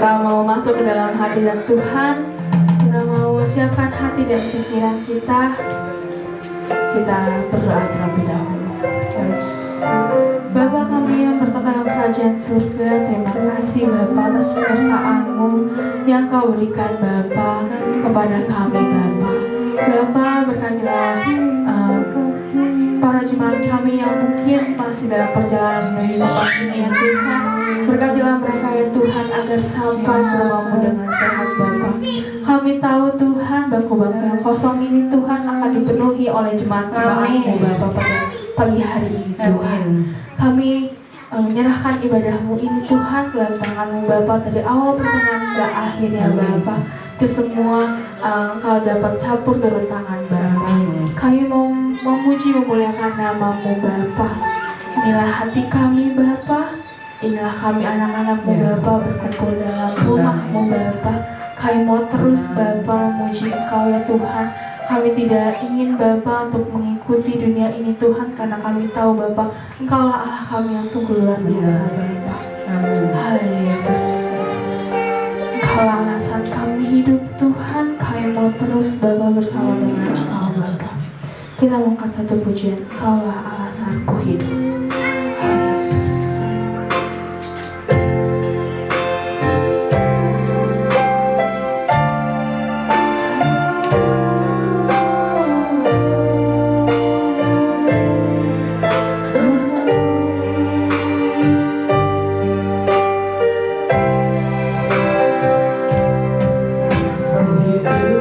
Kita mau masuk ke dalam hadirat Tuhan. Kita mau siapkan hati dan pikiran kita. Kita berdoa terlebih dahulu. Bapa kami yang bertata dalam kerajaan surga, terima kasih Bapa atas penyertaan-Mu yang Kau berikan Bapa kepada kami Bapa. Bapa berkatilah para jemaat kami yang mungkin masih dalam perjalanan kehidupan ini ya Tuhan. Berkatilah mereka ya Tuhan agar sampai ke rumah-Mu dengan sehat Bapa. Kami tahu Tuhan bangku-bangku yang kosong ini Tuhan akan dipenuhi oleh jemaat-jemaat-Mu Bapa pada pagi hari ini Tuhan. Kami menyerahkan ibadah-Mu ini Tuhan ke dalam tangan-Mu Bapa dari awal pertengahan hingga akhirnya Bapa. Ke semua Engkau dapat campur turun tangan Bapa. Kami mau memuji memuliakan nama-Mu Bapa. Inilah hati kami Bapa. Inilah kami anak-anak-Mu Bapa berkumpul dalam rumah-Mu Bapa. Kami mau terus Bapa memuji Engkau ya Tuhan. Kami tidak ingin Bapa untuk mengikuti dunia ini Tuhan, karena kami tahu Bapa Engkaulah Allah kami yang sungguh luar biasa Bapa. Haleluya Yesus. Engkaulah alasan kami hidup Tuhan. Kami mau terus Bapa bersama dengan Engkau Bapa. Kita mengangkat satu pujian, Engkaulah alasanku hidup. Yeah.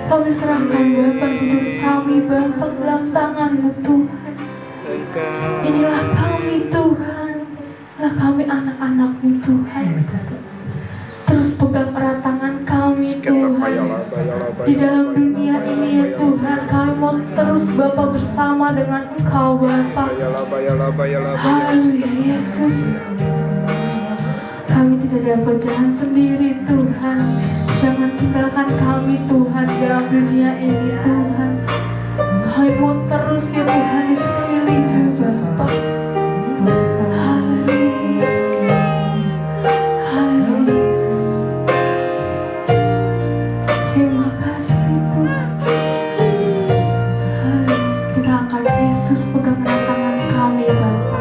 Kami serahkan Bapa hidup kami Bapa dalam tangan-Mu Tuhan. Inilah kami Tuhan, inilah kami anak-anak-Mu Tuhan. Terus pegang erat tangan kami Tuhan. Di dalam dunia ini ya Tuhan, kami mau terus Bapa bersama dengan Engkau Bapa. Haleluya Yesus. Kami tidak dapat jalan sendiri Tuhan. Jangan tinggalkan kami Tuhan dalam dunia ini Tuhan. Kami mau terus ya Tuhan di sekelilingmu Bapa. Yesus pegang tangan kami Bapa.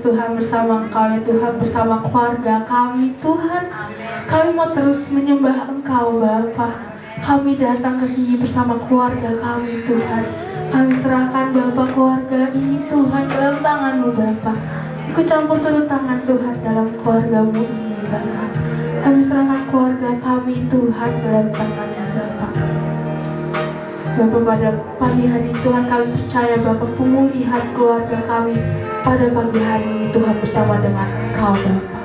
Tuhan bersama Engkau ya Tuhan, bersama keluarga kami Tuhan. Kami mau terus menyembah Engkau Bapa. Kami datang ke sini bersama keluarga kami Tuhan. Kami serahkan Bapa keluarga ini Tuhan dalam tangan-Mu Bapa. Ikut campur turut tangan Tuhan dalam keluarga-Mu ini Bapa. Kami serahkan keluarga kami Tuhan dalam tangan-Mu Bapa. Bapa, pada pagi hari Tuhan kami percaya Bapa pemulihan keluarga kami pada pagi hari ini Tuhan bersama dengan Engkau Bapa.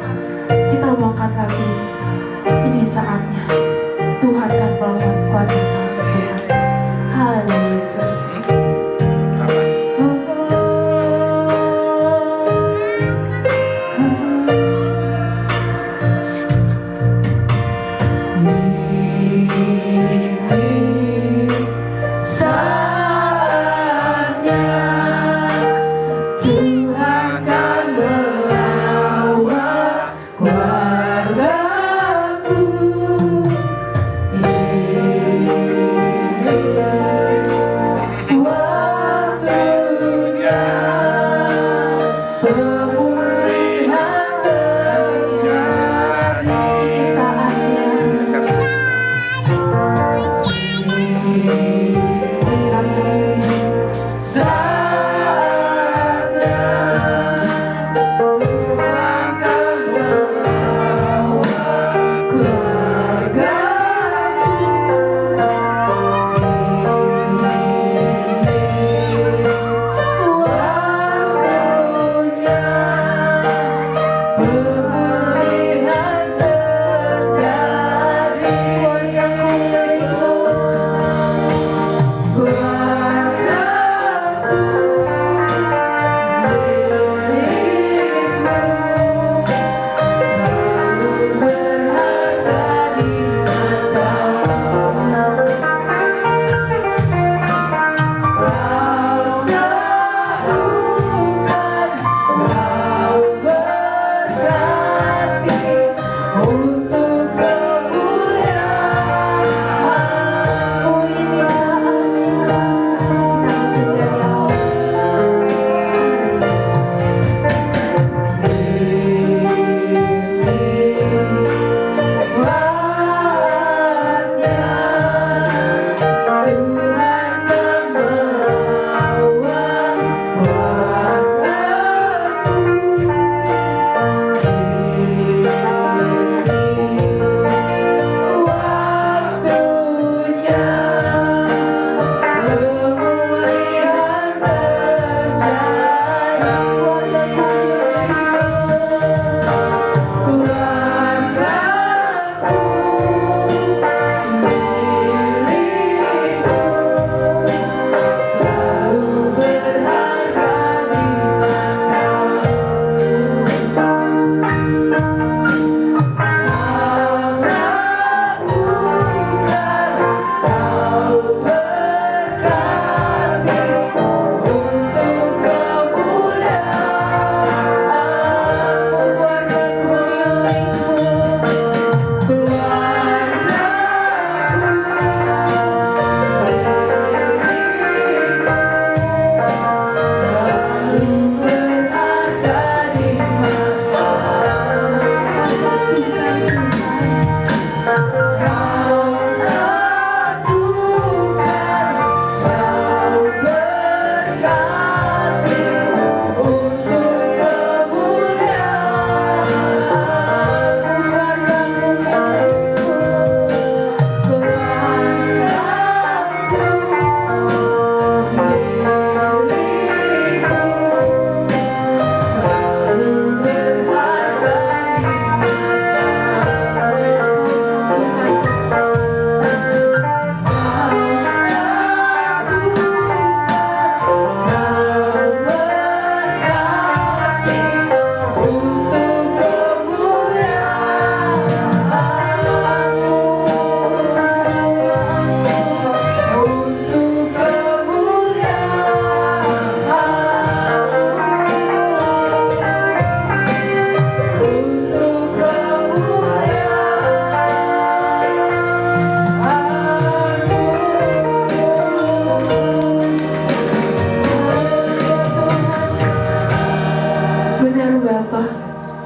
Kita mau angkat lagi, ini saatnya Tuhan akan melawan keluarga kami Tuhan. Haleluya Yesus. Keluargaku,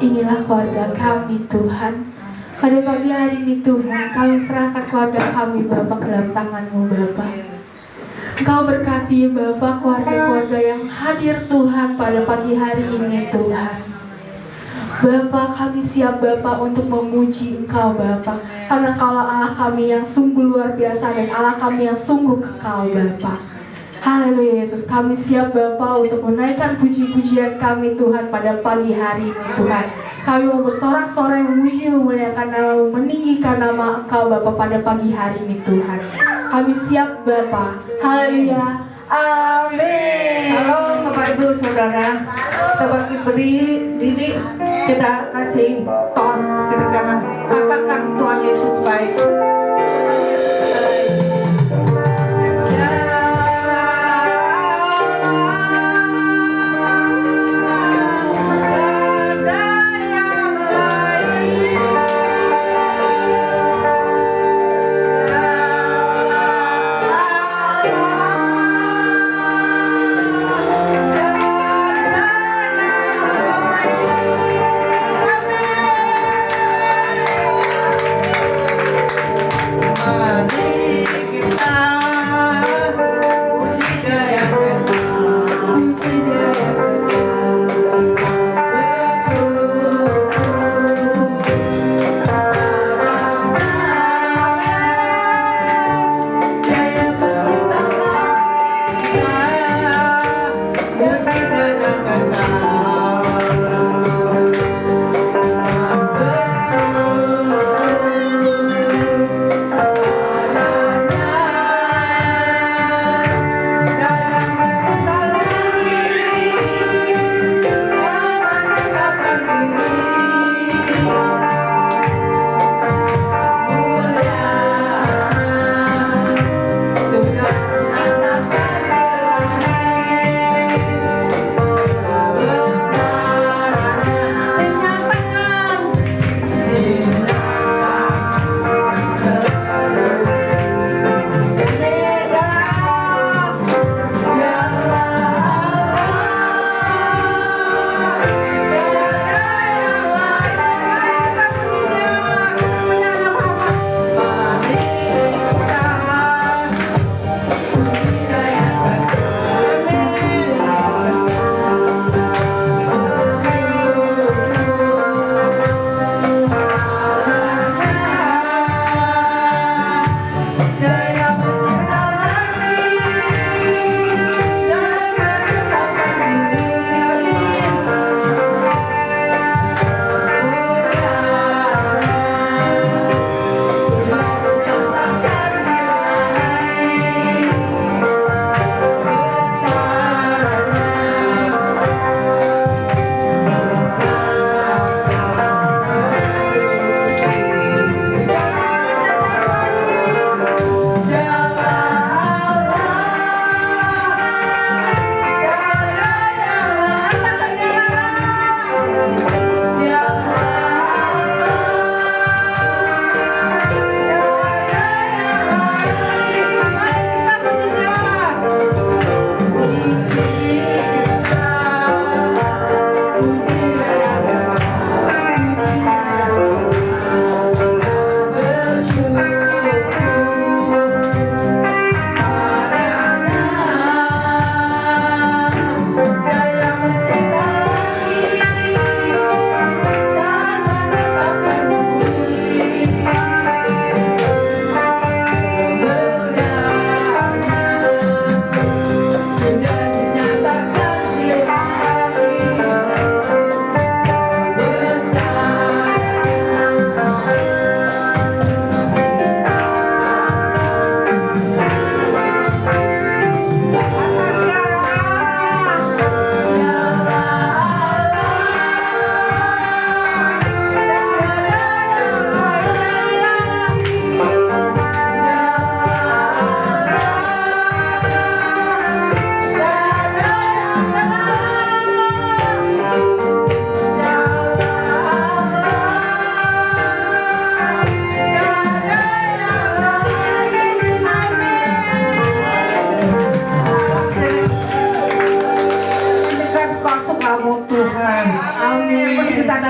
inilah keluarga kami Tuhan. Pada pagi hari ini Tuhan, kami serahkan keluarga kami Bapa ke dalam tangan-Mu Bapa. Engkau berkati Bapa keluarga-keluarga yang hadir Tuhan pada pagi hari ini Tuhan. Bapa, kami siap Bapa untuk memuji Engkau Bapa, karena Engkaulah Allah kami yang sungguh luar biasa dan Allah kami yang sungguh kekal Bapa. Haleluya Yesus, kami siap Bapa untuk menaikkan puji-pujian kami Tuhan pada pagi hari ini Tuhan. Kami mau bersorak-sorai memuji memuliakan nama-Mu, meninggikan nama Engkau Bapa pada pagi hari ini Tuhan. Kami siap Bapa. Haleluya. Amin. Halo Bapak Ibu Saudara, kita berdiri, kita kasih tos kedengaran, katakan Tuhan Yesus baik.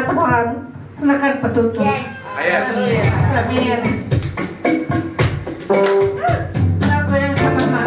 Tuhan, silakan petutup. Amin. Lagu yang pertama.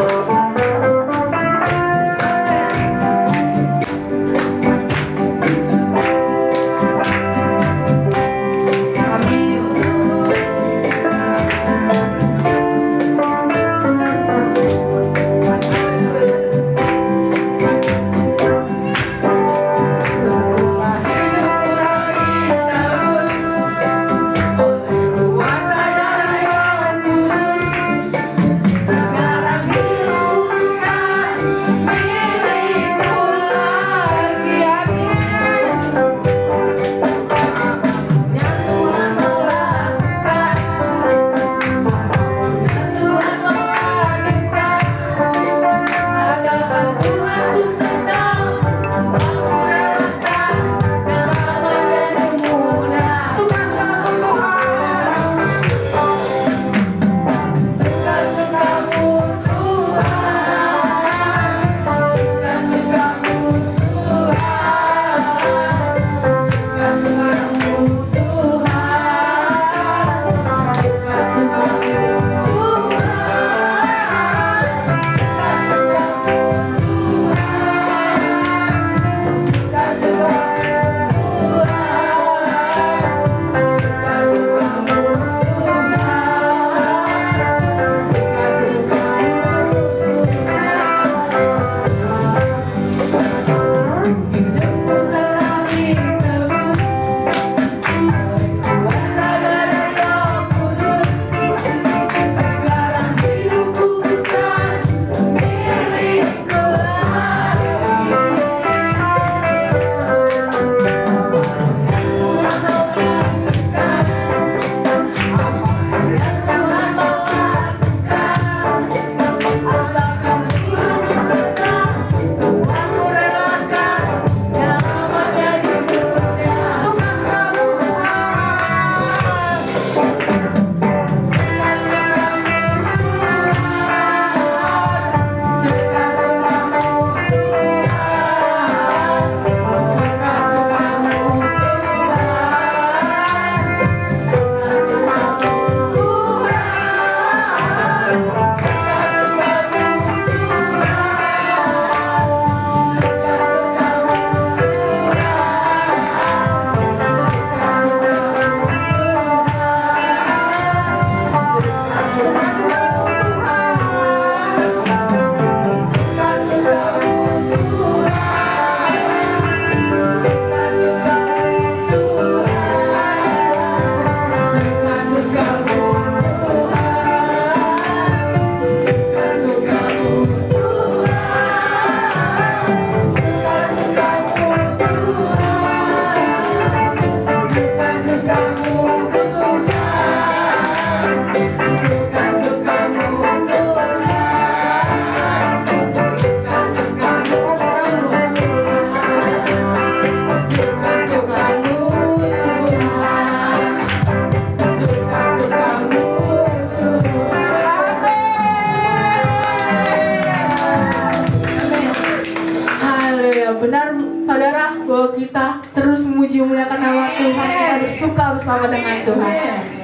Benar saudara bahwa kita terus memuji memuliakan nama Tuhan, kita bersuka bersama dengan Tuhan.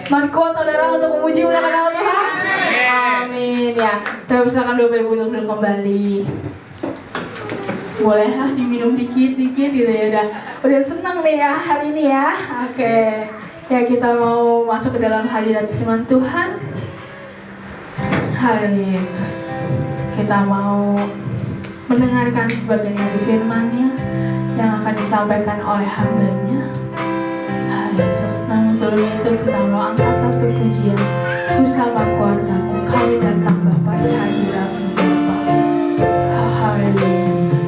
Masih kuat saudara untuk memuji memuliakan nama Tuhan? Amin ya. Saya persilakan Bapak Ibu untuk duduk kembali. Boleh diminum dikit-dikit gitu ya. Udah senang nih ya hari ini ya. Oke. Ya kita mau masuk ke dalam hadirat firman Tuhan. Hari Yesus. Kita mau mendengarkan sebagian dari firman-Nya yang akan disampaikan oleh hamba-Nya. Yesus, namun sebelum itu kita mau angkat satu pujian bersama keluargaku. Kami datang Bapa di hadirat-Mu Bapa. Haleluya Yesus.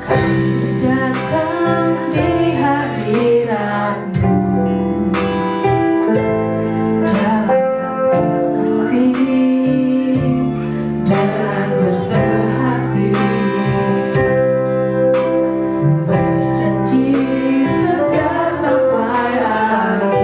Kami datang di hadirat-Mu. Berjanji setia sampai akhir.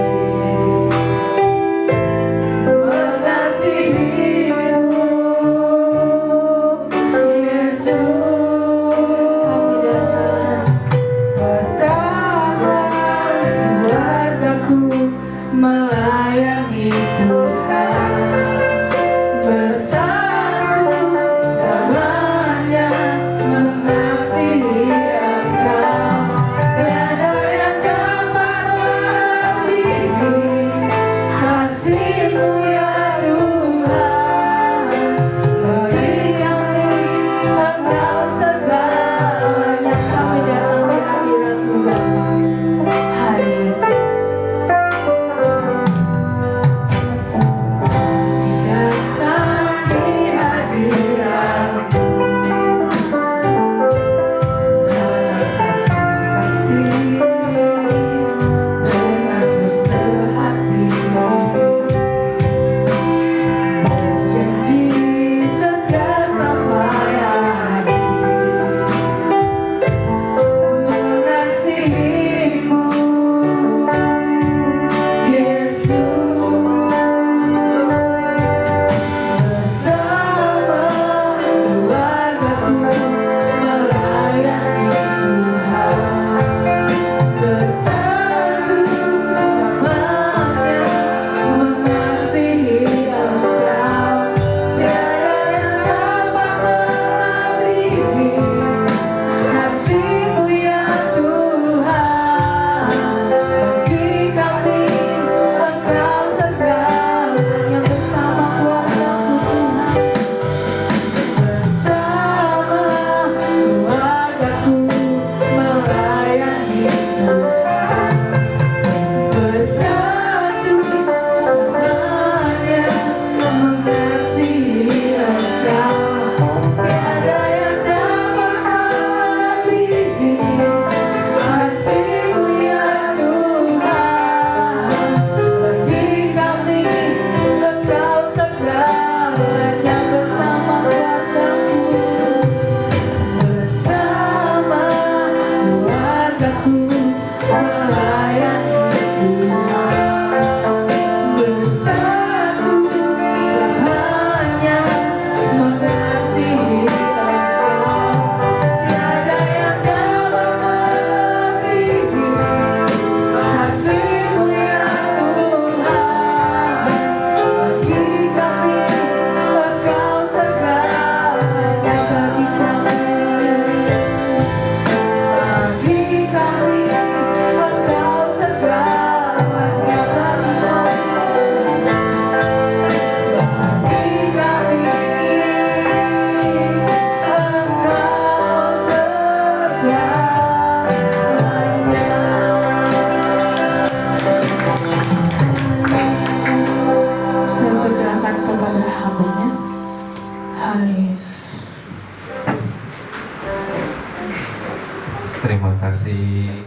Terima kasih.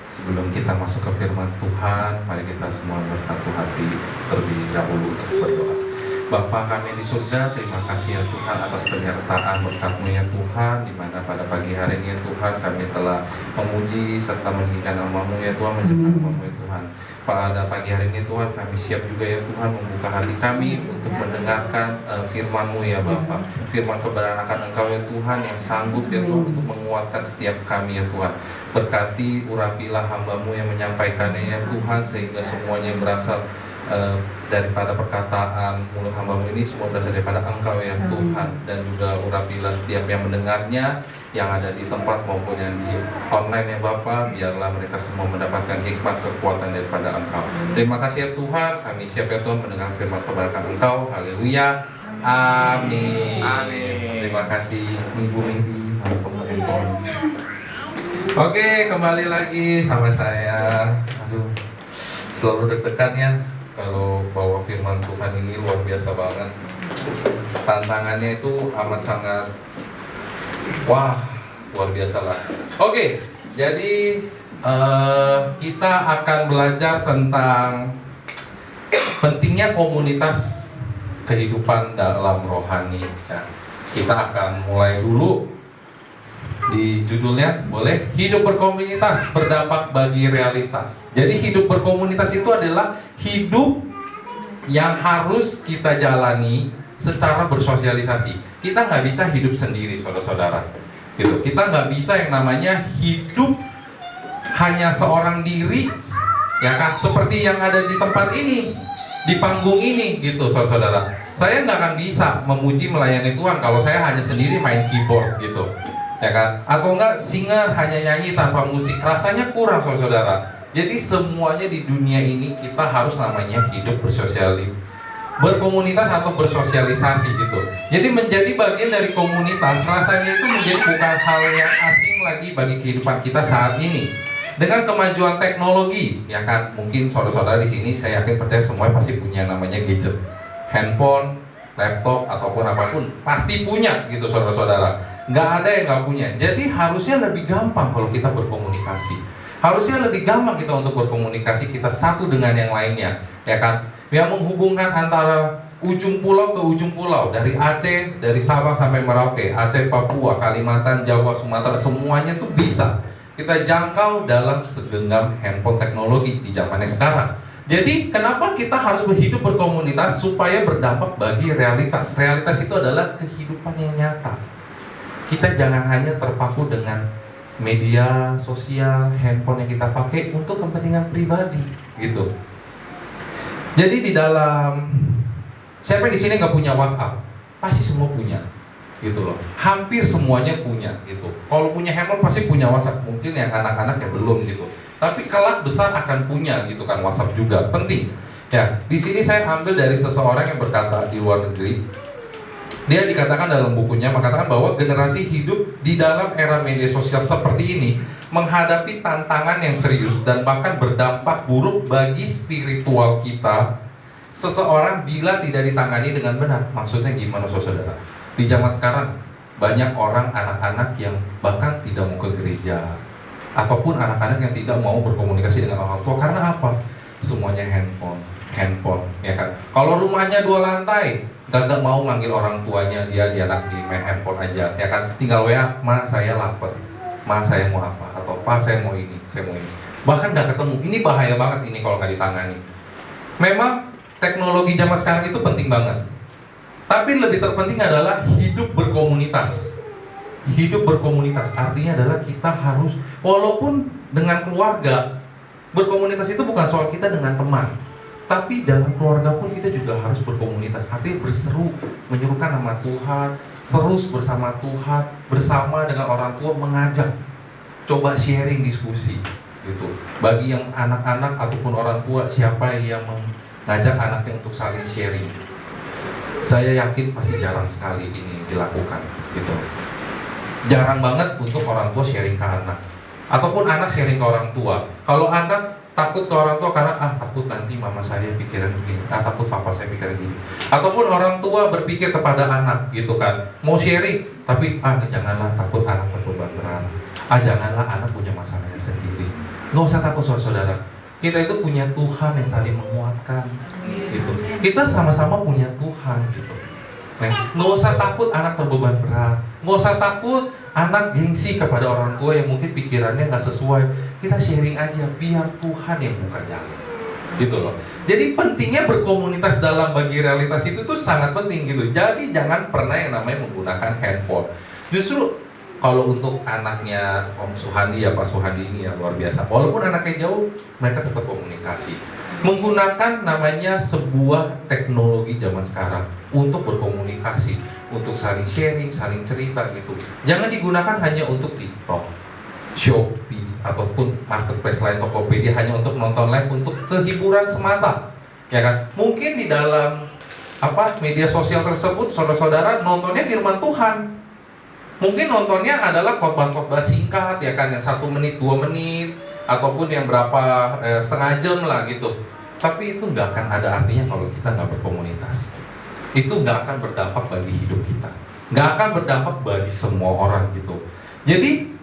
Sebelum kita masuk ke firman Tuhan, mari kita semua bersatu hati terlebih dahulu untuk berdoa. Bapa kami di surga, terima kasih ya Tuhan atas penyertaan berkat-Mu ya Tuhan, di mana pada pagi hari ini ya Tuhan kami telah memuji serta meninggikan nama-Mu ya Tuhan, menyembah nama-Mu ya Tuhan. Pada pagi hari ini Tuhan kami siap juga ya Tuhan membuka hati kami untuk mendengarkan firman-Mu ya Bapa. Firman kebenaran akan Engkau ya Tuhan yang sanggup ya Tuhan untuk menguatkan setiap kami ya Tuhan. Berkati urapilah hamba-Mu yang menyampaikannya ya Tuhan, sehingga semuanya berasal daripada perkataan mulut hamba-Mu ini semua berasal daripada Engkau ya Tuhan. Dan juga urapilah setiap yang mendengarnya, yang ada di tempat maupun yang di online ya Bapa, biarlah mereka semua mendapatkan hikmat kekuatan daripada Engkau. Terima kasih ya Tuhan, kami siap ya Tuhan mendengar firman kebenaran Engkau. Haleluya, amin. Terima kasih Ibu Minggi. Oke, kembali lagi sama saya. Aduh, selalu deg-degan ya kalau bawa firman Tuhan ini, luar biasa banget. Tantangannya itu amat sangat, wah, luar biasa lah. Oke, jadi kita akan belajar tentang pentingnya komunitas kehidupan dalam rohani ya. Kita akan mulai dulu di judulnya, boleh? Hidup berkomunitas berdampak bagi realitas. Jadi hidup berkomunitas itu adalah hidup yang harus kita jalani secara bersosialisasi. Kita nggak bisa hidup sendiri, saudara-saudara. Gitu. Kita nggak bisa yang namanya hidup hanya seorang diri, ya kan? Seperti yang ada di tempat ini, di panggung ini, gitu, saudara-saudara. Saya nggak akan bisa memuji melayani Tuhan kalau saya hanya sendiri main keyboard, gitu. Ya kan? Atau enggak singer hanya nyanyi tanpa musik, rasanya kurang saudara. Jadi semuanya di dunia ini kita harus namanya hidup berkomunitas atau bersosialisasi gitu. Jadi menjadi bagian dari komunitas rasanya itu menjadi bukan hal yang asing lagi bagi kehidupan kita saat ini. Dengan kemajuan teknologi, ya kan, mungkin saudara-saudara di sini saya yakin percaya semuanya pasti punya namanya gadget, handphone, laptop ataupun apapun pasti punya gitu saudara-saudara. Nggak ada yang nggak punya. Jadi harusnya lebih gampang kalau kita berkomunikasi. Harusnya lebih gampang kita untuk berkomunikasi kita satu dengan yang lainnya, ya kan? Yang menghubungkan antara ujung pulau ke ujung pulau, dari Aceh, dari Sabang sampai Merauke, Aceh, Papua, Kalimantan, Jawa, Sumatera, semuanya tuh bisa kita jangkau dalam segenggam handphone teknologi di zamannya sekarang. Jadi kenapa kita harus berhidup berkomunitas supaya berdampak bagi realitas? Realitas itu adalah kehidupan yang nyata. Kita jangan hanya terpaku dengan media sosial, handphone yang kita pakai untuk kepentingan pribadi, gitu. Jadi di dalam, siapa di sini nggak punya WhatsApp? Pasti semua punya, gitu loh. Hampir semuanya punya, gitu. Kalau punya handphone pasti punya WhatsApp. Mungkin yang anak-anak ya belum, gitu. Tapi kelak besar akan punya, gitu kan. WhatsApp juga penting. Ya, di sini saya ambil dari seseorang yang berkata di luar negeri. Dia dikatakan dalam bukunya mengatakan bahwa generasi hidup di dalam era media sosial seperti ini menghadapi tantangan yang serius dan bahkan berdampak buruk bagi spiritual kita seseorang bila tidak ditangani dengan benar. Maksudnya gimana saudara? Di zaman sekarang banyak orang, anak-anak yang bahkan tidak mau ke gereja, ataupun anak-anak yang tidak mau berkomunikasi dengan orang tua. Karena apa? Semuanya handphone, ya kan? Kalau rumahnya 2 lantai, gak mau manggil orang tuanya, dia anak di main handphone aja, ya kan? Tinggal WA, ma saya lapar, ma saya mau apa, atau pa saya mau ini, saya mau ini. Bahkan gak ketemu. Ini bahaya banget ini kalau gak ditangani. Memang teknologi zaman sekarang itu penting banget, tapi lebih terpenting adalah hidup berkomunitas. Hidup berkomunitas artinya adalah kita harus, walaupun dengan keluarga, berkomunitas itu bukan soal kita dengan teman, tapi dalam keluarga pun kita juga harus berkomunitas. Artinya berseru, menyerukan nama Tuhan, terus bersama Tuhan, bersama dengan orang tua, mengajak, coba sharing, diskusi, gitu. Bagi yang anak-anak ataupun orang tua, siapa yang mengajak anaknya untuk saling sharing? Saya yakin pasti jarang sekali ini dilakukan, gitu. Jarang banget untuk orang tua sharing ke anak, ataupun anak sharing ke orang tua. Kalau anak takut ke orang tua karena takut nanti mama saya pikiran begini, takut papa saya pikiran gini. Ataupun orang tua berpikir kepada anak gitu kan, mau sharing tapi janganlah, takut anak berbeban berat, Janganlah anak punya masalahnya sendiri. Nggak usah takut saudara-saudara. Kita itu punya Tuhan yang saling menguatkan. Gitu. Kita sama-sama punya Tuhan. Gitu. Nah, nggak usah takut anak terbeban berat. Nggak usah takut anak gengsi kepada orang tua yang mungkin pikirannya nggak sesuai. Kita sharing aja, biar Tuhan yang buka jalan. Gitu loh. Jadi pentingnya berkomunitas dalam bagi realitas itu tuh sangat penting gitu. Jadi jangan pernah yang namanya menggunakan handphone. Justru kalau untuk anaknya Om Suhandi ya Pak Suhandi ini ya luar biasa. Walaupun anaknya jauh, mereka tetap komunikasi. Menggunakan namanya sebuah teknologi zaman sekarang untuk berkomunikasi, untuk saling sharing, saling cerita gitu. Jangan digunakan hanya untuk TikTok, Shopee, ataupun marketplace lain, Tokopedia hanya untuk nonton live untuk kehiburan semata, ya kan? Mungkin di dalam media sosial tersebut, saudara-saudara nontonnya firman Tuhan. Mungkin nontonnya adalah khotbah-khotbah singkat, ya kan, yang 1 menit, 2 menit, ataupun yang berapa setengah jam lah gitu. Tapi itu nggak akan ada artinya kalau kita nggak berkomunitas. Itu nggak akan berdampak bagi hidup kita, nggak akan berdampak bagi semua orang gitu. Jadi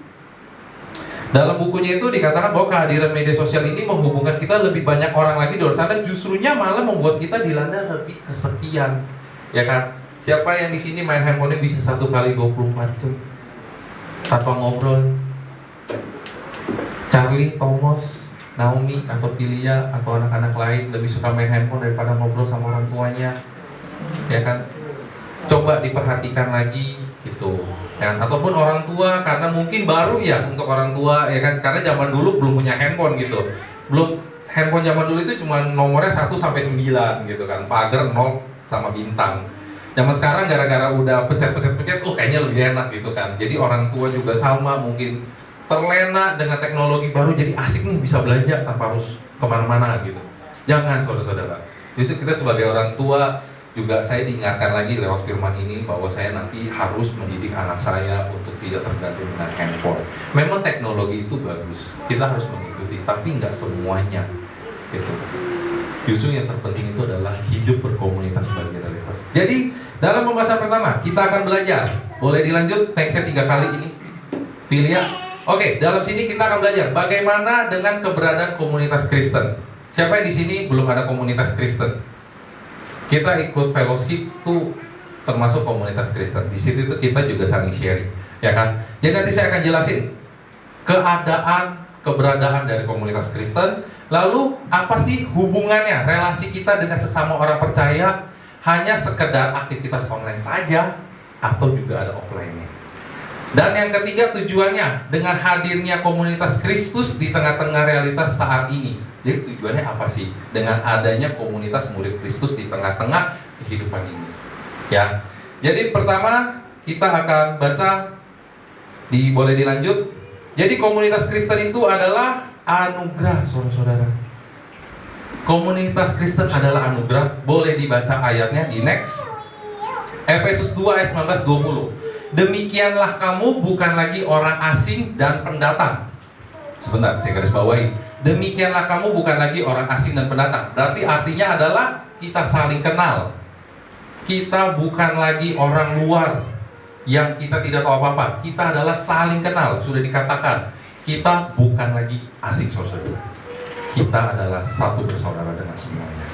dalam bukunya itu dikatakan bahwa kehadiran media sosial ini menghubungkan kita lebih banyak orang lagi di luar sana, justrunya malah membuat kita dilanda lebih kesepian, ya kan? Siapa yang di sini main handphone bisa 1 kali 24 jam tanpa ngobrol? Charlie, Thomas, Naomi, atau Filia, atau anak-anak lain lebih suka main handphone daripada ngobrol sama orang tuanya, ya kan? Coba diperhatikan lagi gitu, ya. Ataupun orang tua, karena mungkin baru ya untuk orang tua, ya kan? Karena zaman dulu belum punya handphone gitu. Handphone zaman dulu itu cuma nomornya 1 sampai 9 gitu kan, pagar 0 sama bintang. Zaman sekarang gara-gara udah pencet, kayaknya lebih enak gitu kan. Jadi orang tua juga sama, mungkin terlena dengan teknologi baru, jadi asik nih bisa belanja tanpa harus kemana-mana gitu. Jangan saudara-saudara. Justru kita sebagai orang tua juga, saya diingatkan lagi lewat firman ini bahwa saya nanti harus mendidik anak saya untuk tidak tergantung dengan handphone. Memang teknologi itu bagus, kita harus mengikuti, tapi nggak semuanya gitu. Justru yang terpenting itu adalah hidup berkomunitas sebagai realitas. Jadi dalam pembahasan pertama kita akan belajar. Boleh dilanjut nextnya 3 kali ini, Filia. Oke, dalam sini kita akan belajar bagaimana dengan keberadaan komunitas Kristen. Siapa yang di sini belum ada komunitas Kristen? Kita ikut fellowship tuh termasuk komunitas Kristen. Di situ tuh kita juga saling sharing, ya kan? Jadi nanti saya akan jelasin keberadaan dari komunitas Kristen. Lalu apa sih hubungannya, relasi kita dengan sesama orang percaya? Hanya sekedar aktivitas online saja atau juga ada offline-nya? Dan yang ketiga, tujuannya dengan hadirnya komunitas Kristus di tengah-tengah realitas saat ini. Jadi tujuannya apa sih dengan adanya komunitas murid Kristus di tengah-tengah kehidupan ini? Ya. Jadi pertama kita akan baca, boleh dilanjut. Jadi komunitas Kristen itu adalah anugerah, saudara-saudara. Komunitas Kristen adalah anugerah. Boleh dibaca ayatnya di next. Efesus 2 ayat 19-20. Demikianlah kamu bukan lagi orang asing dan pendatang. Sebentar, saya garis bawahi. Demikianlah kamu bukan lagi orang asing dan pendatang. Berarti artinya adalah kita saling kenal. Kita bukan lagi orang luar yang kita tidak tahu apa-apa. Kita adalah saling kenal. Sudah dikatakan, kita bukan lagi asing, saudara. Kita adalah satu bersaudara dengan semuanya.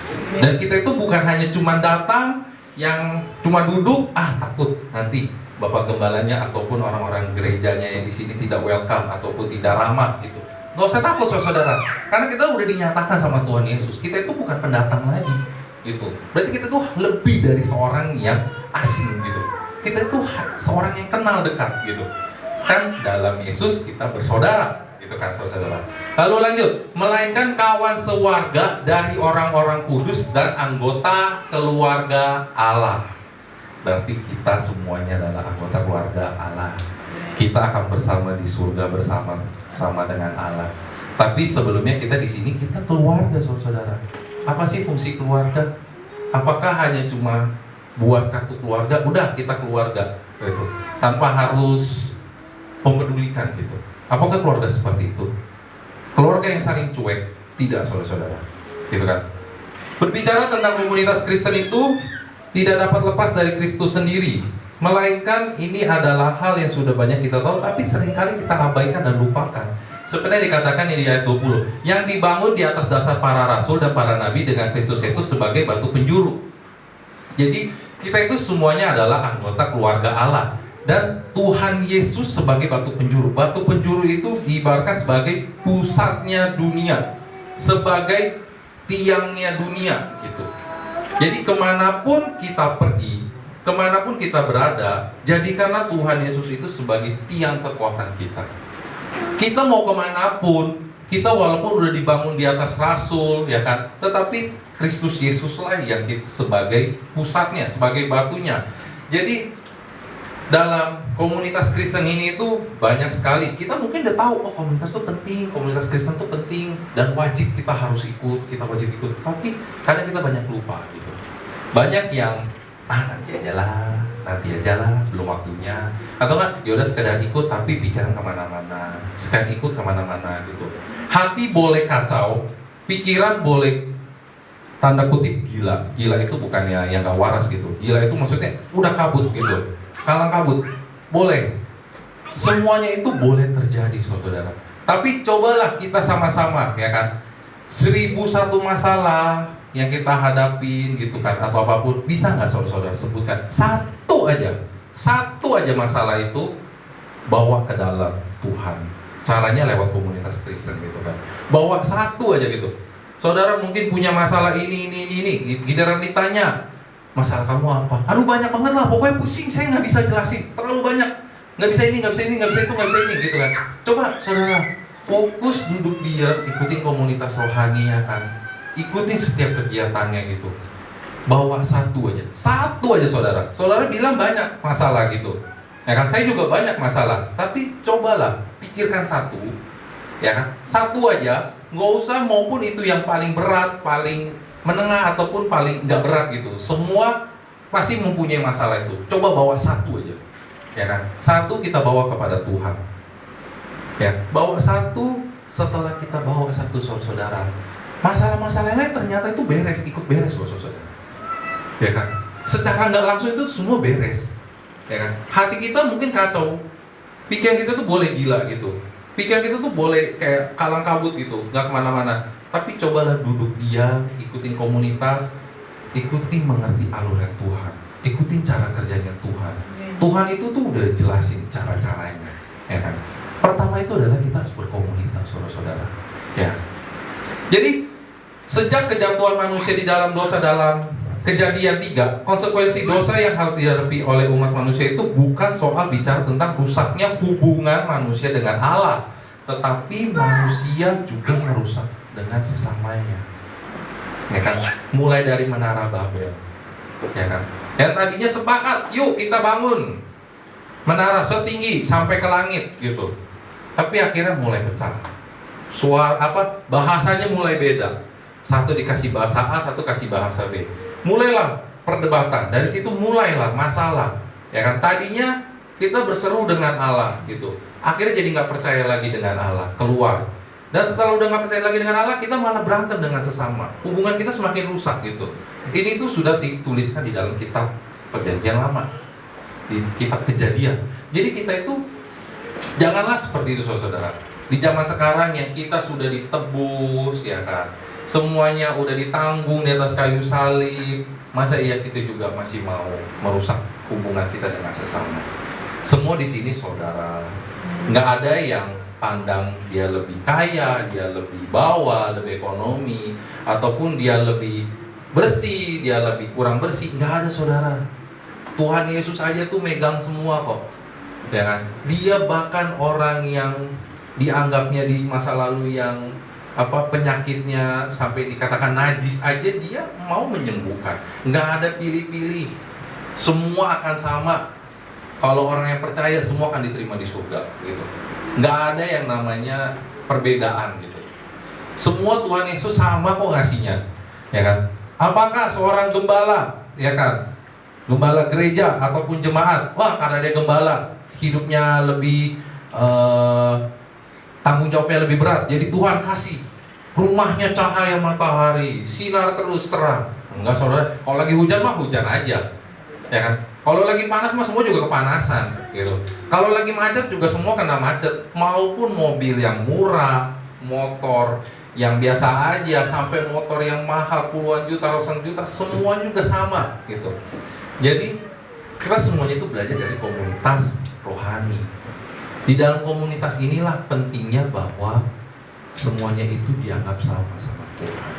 Dan kita itu bukan hanya cuma datang, yang cuma duduk, takut nanti Bapak Gembalanya ataupun orang-orang gerejanya yang di sini tidak welcome ataupun tidak ramah gitu. Gak usah takut saudara, karena kita udah dinyatakan sama Tuhan Yesus, kita itu bukan pendatang lagi gitu. Berarti kita tuh lebih dari seorang yang asing gitu. Kita itu seorang yang kenal dekat gitu. Kan dalam Yesus kita bersaudara gitu kan saudara. Lalu lanjut, melainkan kawan sewarga dari orang-orang kudus dan anggota keluarga Allah. Berarti kita semuanya adalah anggota keluarga Allah. Kita akan bersama di surga bersama dengan Allah. Tapi sebelumnya kita di sini kita keluarga, saudara. Apa sih fungsi keluarga? Apakah hanya cuma buat kartu keluarga? Udah kita keluarga, gitu. Tanpa harus mempedulikan gitu. Apakah keluarga seperti itu? Keluarga yang saling cuek? Tidak, saudara-saudara. Gitu kan? Berbicara tentang komunitas Kristen itu tidak dapat lepas dari Kristus sendiri. Melainkan ini adalah hal yang sudah banyak kita tahu, tapi seringkali kita abaikan dan lupakan. Sebenarnya dikatakan ini di ayat 20, yang dibangun di atas dasar para rasul dan para nabi dengan Kristus Yesus sebagai batu penjuru. Jadi kita itu semuanya adalah anggota keluarga Allah, dan Tuhan Yesus sebagai batu penjuru. Batu penjuru itu diibaratkan sebagai pusatnya dunia, sebagai tiangnya dunia gitu. Jadi kemanapun kita pergi, kemanapun kita berada, jadikanlah Tuhan Yesus itu sebagai tiang kekuatan kita. Kita mau kemanapun, kita walaupun udah dibangun di atas rasul, ya kan, tetapi Kristus Yesuslah yang sebagai pusatnya, sebagai batunya. Jadi dalam komunitas Kristen ini itu banyak sekali. Kita mungkin udah tahu, oh komunitas itu penting, komunitas Kristen itu penting dan wajib kita harus ikut, kita wajib ikut. Tapi kadang kita banyak lupa gitu. Banyak yang nanti aja lah, belum waktunya. Atau enggak, yaudah sekedar ikut tapi pikiran kemana-mana, sekedar ikut kemana-mana gitu. Hati boleh kacau, pikiran boleh tanda kutip gila. Gila itu bukannya yang gak waras gitu. Gila itu maksudnya udah kabut gitu. Kalang kabut, boleh. Semuanya itu boleh terjadi, saudara. Tapi cobalah kita sama-sama, ya kan. 1001 masalah yang kita hadapin gitu kan, atau apapun, bisa nggak saudara sebutkan satu aja masalah itu bawa ke dalam Tuhan. Caranya lewat komunitas Kristen gitu kan. Bawa satu aja gitu. Saudara mungkin punya masalah ini, giliran ditanya, masalah kamu apa? Aduh banyak banget lah, pokoknya pusing, saya nggak bisa jelasin, terlalu banyak, nggak bisa ini, nggak bisa ini gitu kan. Coba saudara fokus duduk diam, ikutin komunitas rohani ya kan, ikutin setiap kegiatannya gitu. Bawa satu aja saudara. Saudara bilang banyak masalah gitu, ya kan? Saya juga banyak masalah, tapi cobalah pikirkan satu, ya kan? Satu aja, nggak usah maupun itu yang paling berat, paling menengah ataupun paling nggak berat gitu. Semua pasti mempunyai masalah itu. Coba bawa satu aja, ya kan? Satu kita bawa kepada Tuhan. Ya, bawa satu. Setelah kita bawa satu, saudara, masalah-masalah lain ternyata itu ikut beres loh, saudara. Ya kan? Secara nggak langsung itu semua beres. Ya kan? Hati kita mungkin kacau, pikiran kita tuh boleh gila gitu, pikiran kita tuh boleh kayak kalang kabut gitu, nggak kemana-mana. Tapi cobalah duduk diam, ikutin komunitas, ikutin mengerti alurnya Tuhan, ikutin cara kerjanya Tuhan. Tuhan itu tuh udah jelasin cara-caranya, ya kan? Pertama itu adalah kita harus berkomunitas, saudara-saudara. Ya. Jadi sejak kejatuhan manusia di dalam dosa dalam Kejadian 3, konsekuensi dosa yang harus dihadapi oleh umat manusia itu bukan soal bicara tentang rusaknya hubungan manusia dengan Allah, tetapi manusia juga merusak dengan sesamanya, ya kan? Mulai dari Menara Babel, ya kan? Yang tadinya sepakat, yuk kita bangun menara setinggi sampai ke langit gitu, tapi akhirnya mulai pecah. Bahasanya mulai beda. Satu dikasih bahasa A, satu kasih bahasa B. Mulailah perdebatan. Dari situ mulailah masalah, ya kan? Tadinya kita berseru dengan Allah gitu, akhirnya jadi nggak percaya lagi dengan Allah, keluar. Dan setelah udah nggak percaya lagi dengan Allah, kita malah berantem dengan sesama. Hubungan kita semakin rusak gitu. Ini tuh sudah dituliskan di dalam kitab Perjanjian Lama, di kitab Kejadian. Jadi kita itu janganlah seperti itu, saudara. Di zaman sekarang yang kita sudah ditebus, ya kan, semuanya udah ditanggung di atas kayu salib, masa iya kita juga masih mau merusak hubungan kita dengan sesama? Semua di sini saudara, nggak ada yang pandang dia lebih kaya, dia lebih bawah, lebih ekonomi, ataupun dia lebih bersih, dia lebih kurang bersih. Nggak ada, saudara. Tuhan Yesus aja tuh megang semua kok, ya kan? Dia bahkan orang yang dianggapnya di masa lalu yang penyakitnya sampai dikatakan najis aja dia mau menyembuhkan. Nggak ada pilih-pilih, semua akan sama. Kalau orang yang percaya, semua akan diterima di surga gitu. Nggak ada yang namanya perbedaan gitu. Semua Tuhan Yesus sama kok ngasihnya, ya kan? Apakah seorang gembala, ya kan, gembala gereja ataupun jemaat, wah karena dia gembala hidupnya lebih tanggung jawabnya lebih berat, jadi Tuhan kasih rumahnya cahaya matahari, sinar terus terang? Enggak, saudara. Kalau lagi hujan mah hujan aja, ya kan? Kalau lagi panas mah semua juga kepanasan gitu. Kalau lagi macet juga semua kena macet, maupun mobil yang murah, motor yang biasa aja, sampai motor yang mahal puluhan juta, ratusan juta, semua juga sama gitu. Jadi kita semuanya itu belajar dari komunitas rohani. Di dalam komunitas inilah pentingnya bahwa semuanya itu dianggap sama Tuhan.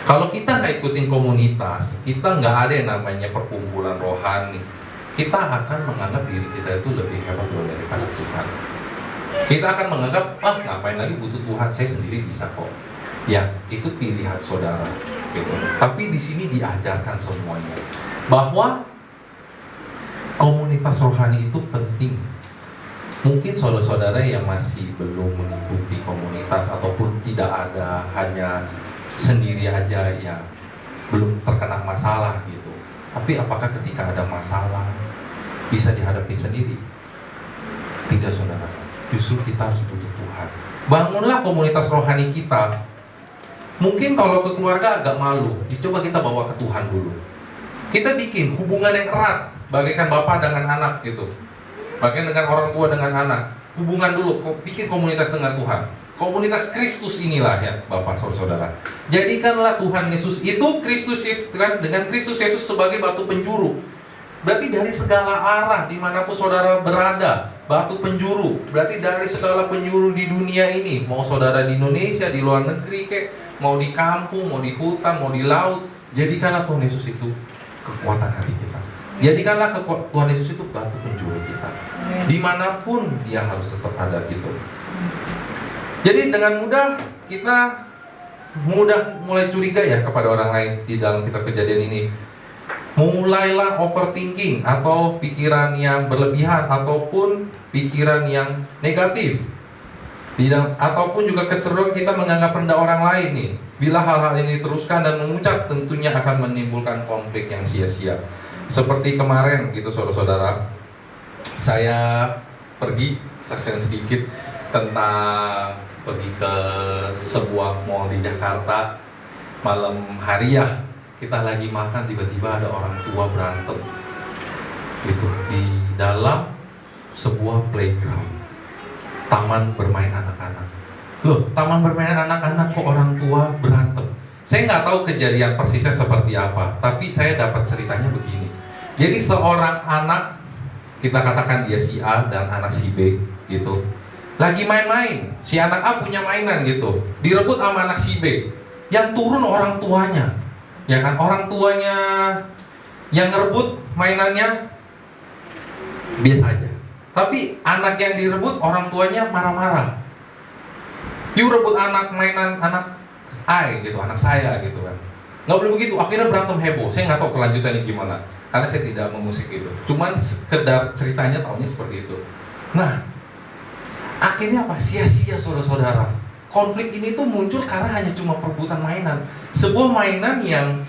Kalau kita nggak ikutin komunitas, kita nggak ada yang namanya perkumpulan rohani, kita akan menganggap diri kita itu lebih hebat daripada Tuhan. Kita akan menganggap, ngapain lagi butuh Tuhan, saya sendiri bisa kok. Ya, itu pilihan saudara gitu. Tapi di sini diajarkan semuanya bahwa komunitas rohani itu penting. Mungkin saudara-saudara yang masih belum mengikuti komunitas ataupun tidak ada, hanya sendiri aja, ya belum terkena masalah gitu. Tapi apakah ketika ada masalah bisa dihadapi sendiri? Tidak, saudara. Justru kita harus butuh Tuhan. Bangunlah komunitas rohani kita. Mungkin kalau ke keluarga agak malu, coba kita bawa ke Tuhan dulu. Kita bikin hubungan yang erat, bagaikan bapak dengan anak gitu, bagaikan dengan orang tua dengan anak. Hubungan dulu, bikin komunitas dengan Tuhan. Komunitas Kristus inilah ya Bapak saudara. Jadikanlah Tuhan Yesus itu Kristus Yesus kan, dengan Kristus Yesus sebagai batu penjuru. Berarti dari segala arah dimanapun saudara berada, batu penjuru. Berarti dari segala penjuru di dunia ini, mau saudara di Indonesia, di luar negeri kek, mau di kampung, mau di hutan, mau di laut, jadikanlah Tuhan Yesus itu kekuatan hati kita. Jadikanlah Tuhan Yesus itu batu penjuru kita. Dimanapun dia harus tetap ada gitu. Jadi dengan mudah kita mulai curiga ya kepada orang lain di dalam kitab Kejadian ini. Mulailah overthinking atau pikiran yang berlebihan ataupun pikiran yang negatif. Ataupun juga kecenderungan kita menganggap rendah orang lain nih. Bila hal-hal ini diteruskan dan memuncak, tentunya akan menimbulkan konflik yang sia-sia. Seperti kemarin gitu saudara-saudara, saya pergi saksikan sedikit tentang pergi ke sebuah mall di Jakarta malam hari ya, kita lagi makan, tiba-tiba ada orang tua berantem gitu di dalam sebuah playground, taman bermain anak-anak. Loh, taman bermain anak-anak kok orang tua berantem? Saya nggak tahu kejadian persisnya seperti apa, tapi saya dapat ceritanya begini. Jadi seorang anak, kita katakan dia si A dan anak si B gitu, lagi main-main, si anak A punya mainan gitu, direbut sama anak si B. Yang turun orang tuanya, ya kan, orang tuanya yang ngerebut mainannya biasa aja. Tapi anak yang direbut orang tuanya marah-marah. You rebut anak mainan anak A gitu, anak saya gitu kan. Nggak boleh begitu, akhirnya berantem heboh. Saya nggak tahu kelanjutannya gimana, karena saya tidak memusik itu. Cuman sekedar ceritanya tahunya seperti itu. Nah, akhirnya apa? Sia-sia saudara-saudara. Konflik ini tuh muncul karena hanya cuma perebutan mainan. Sebuah mainan yang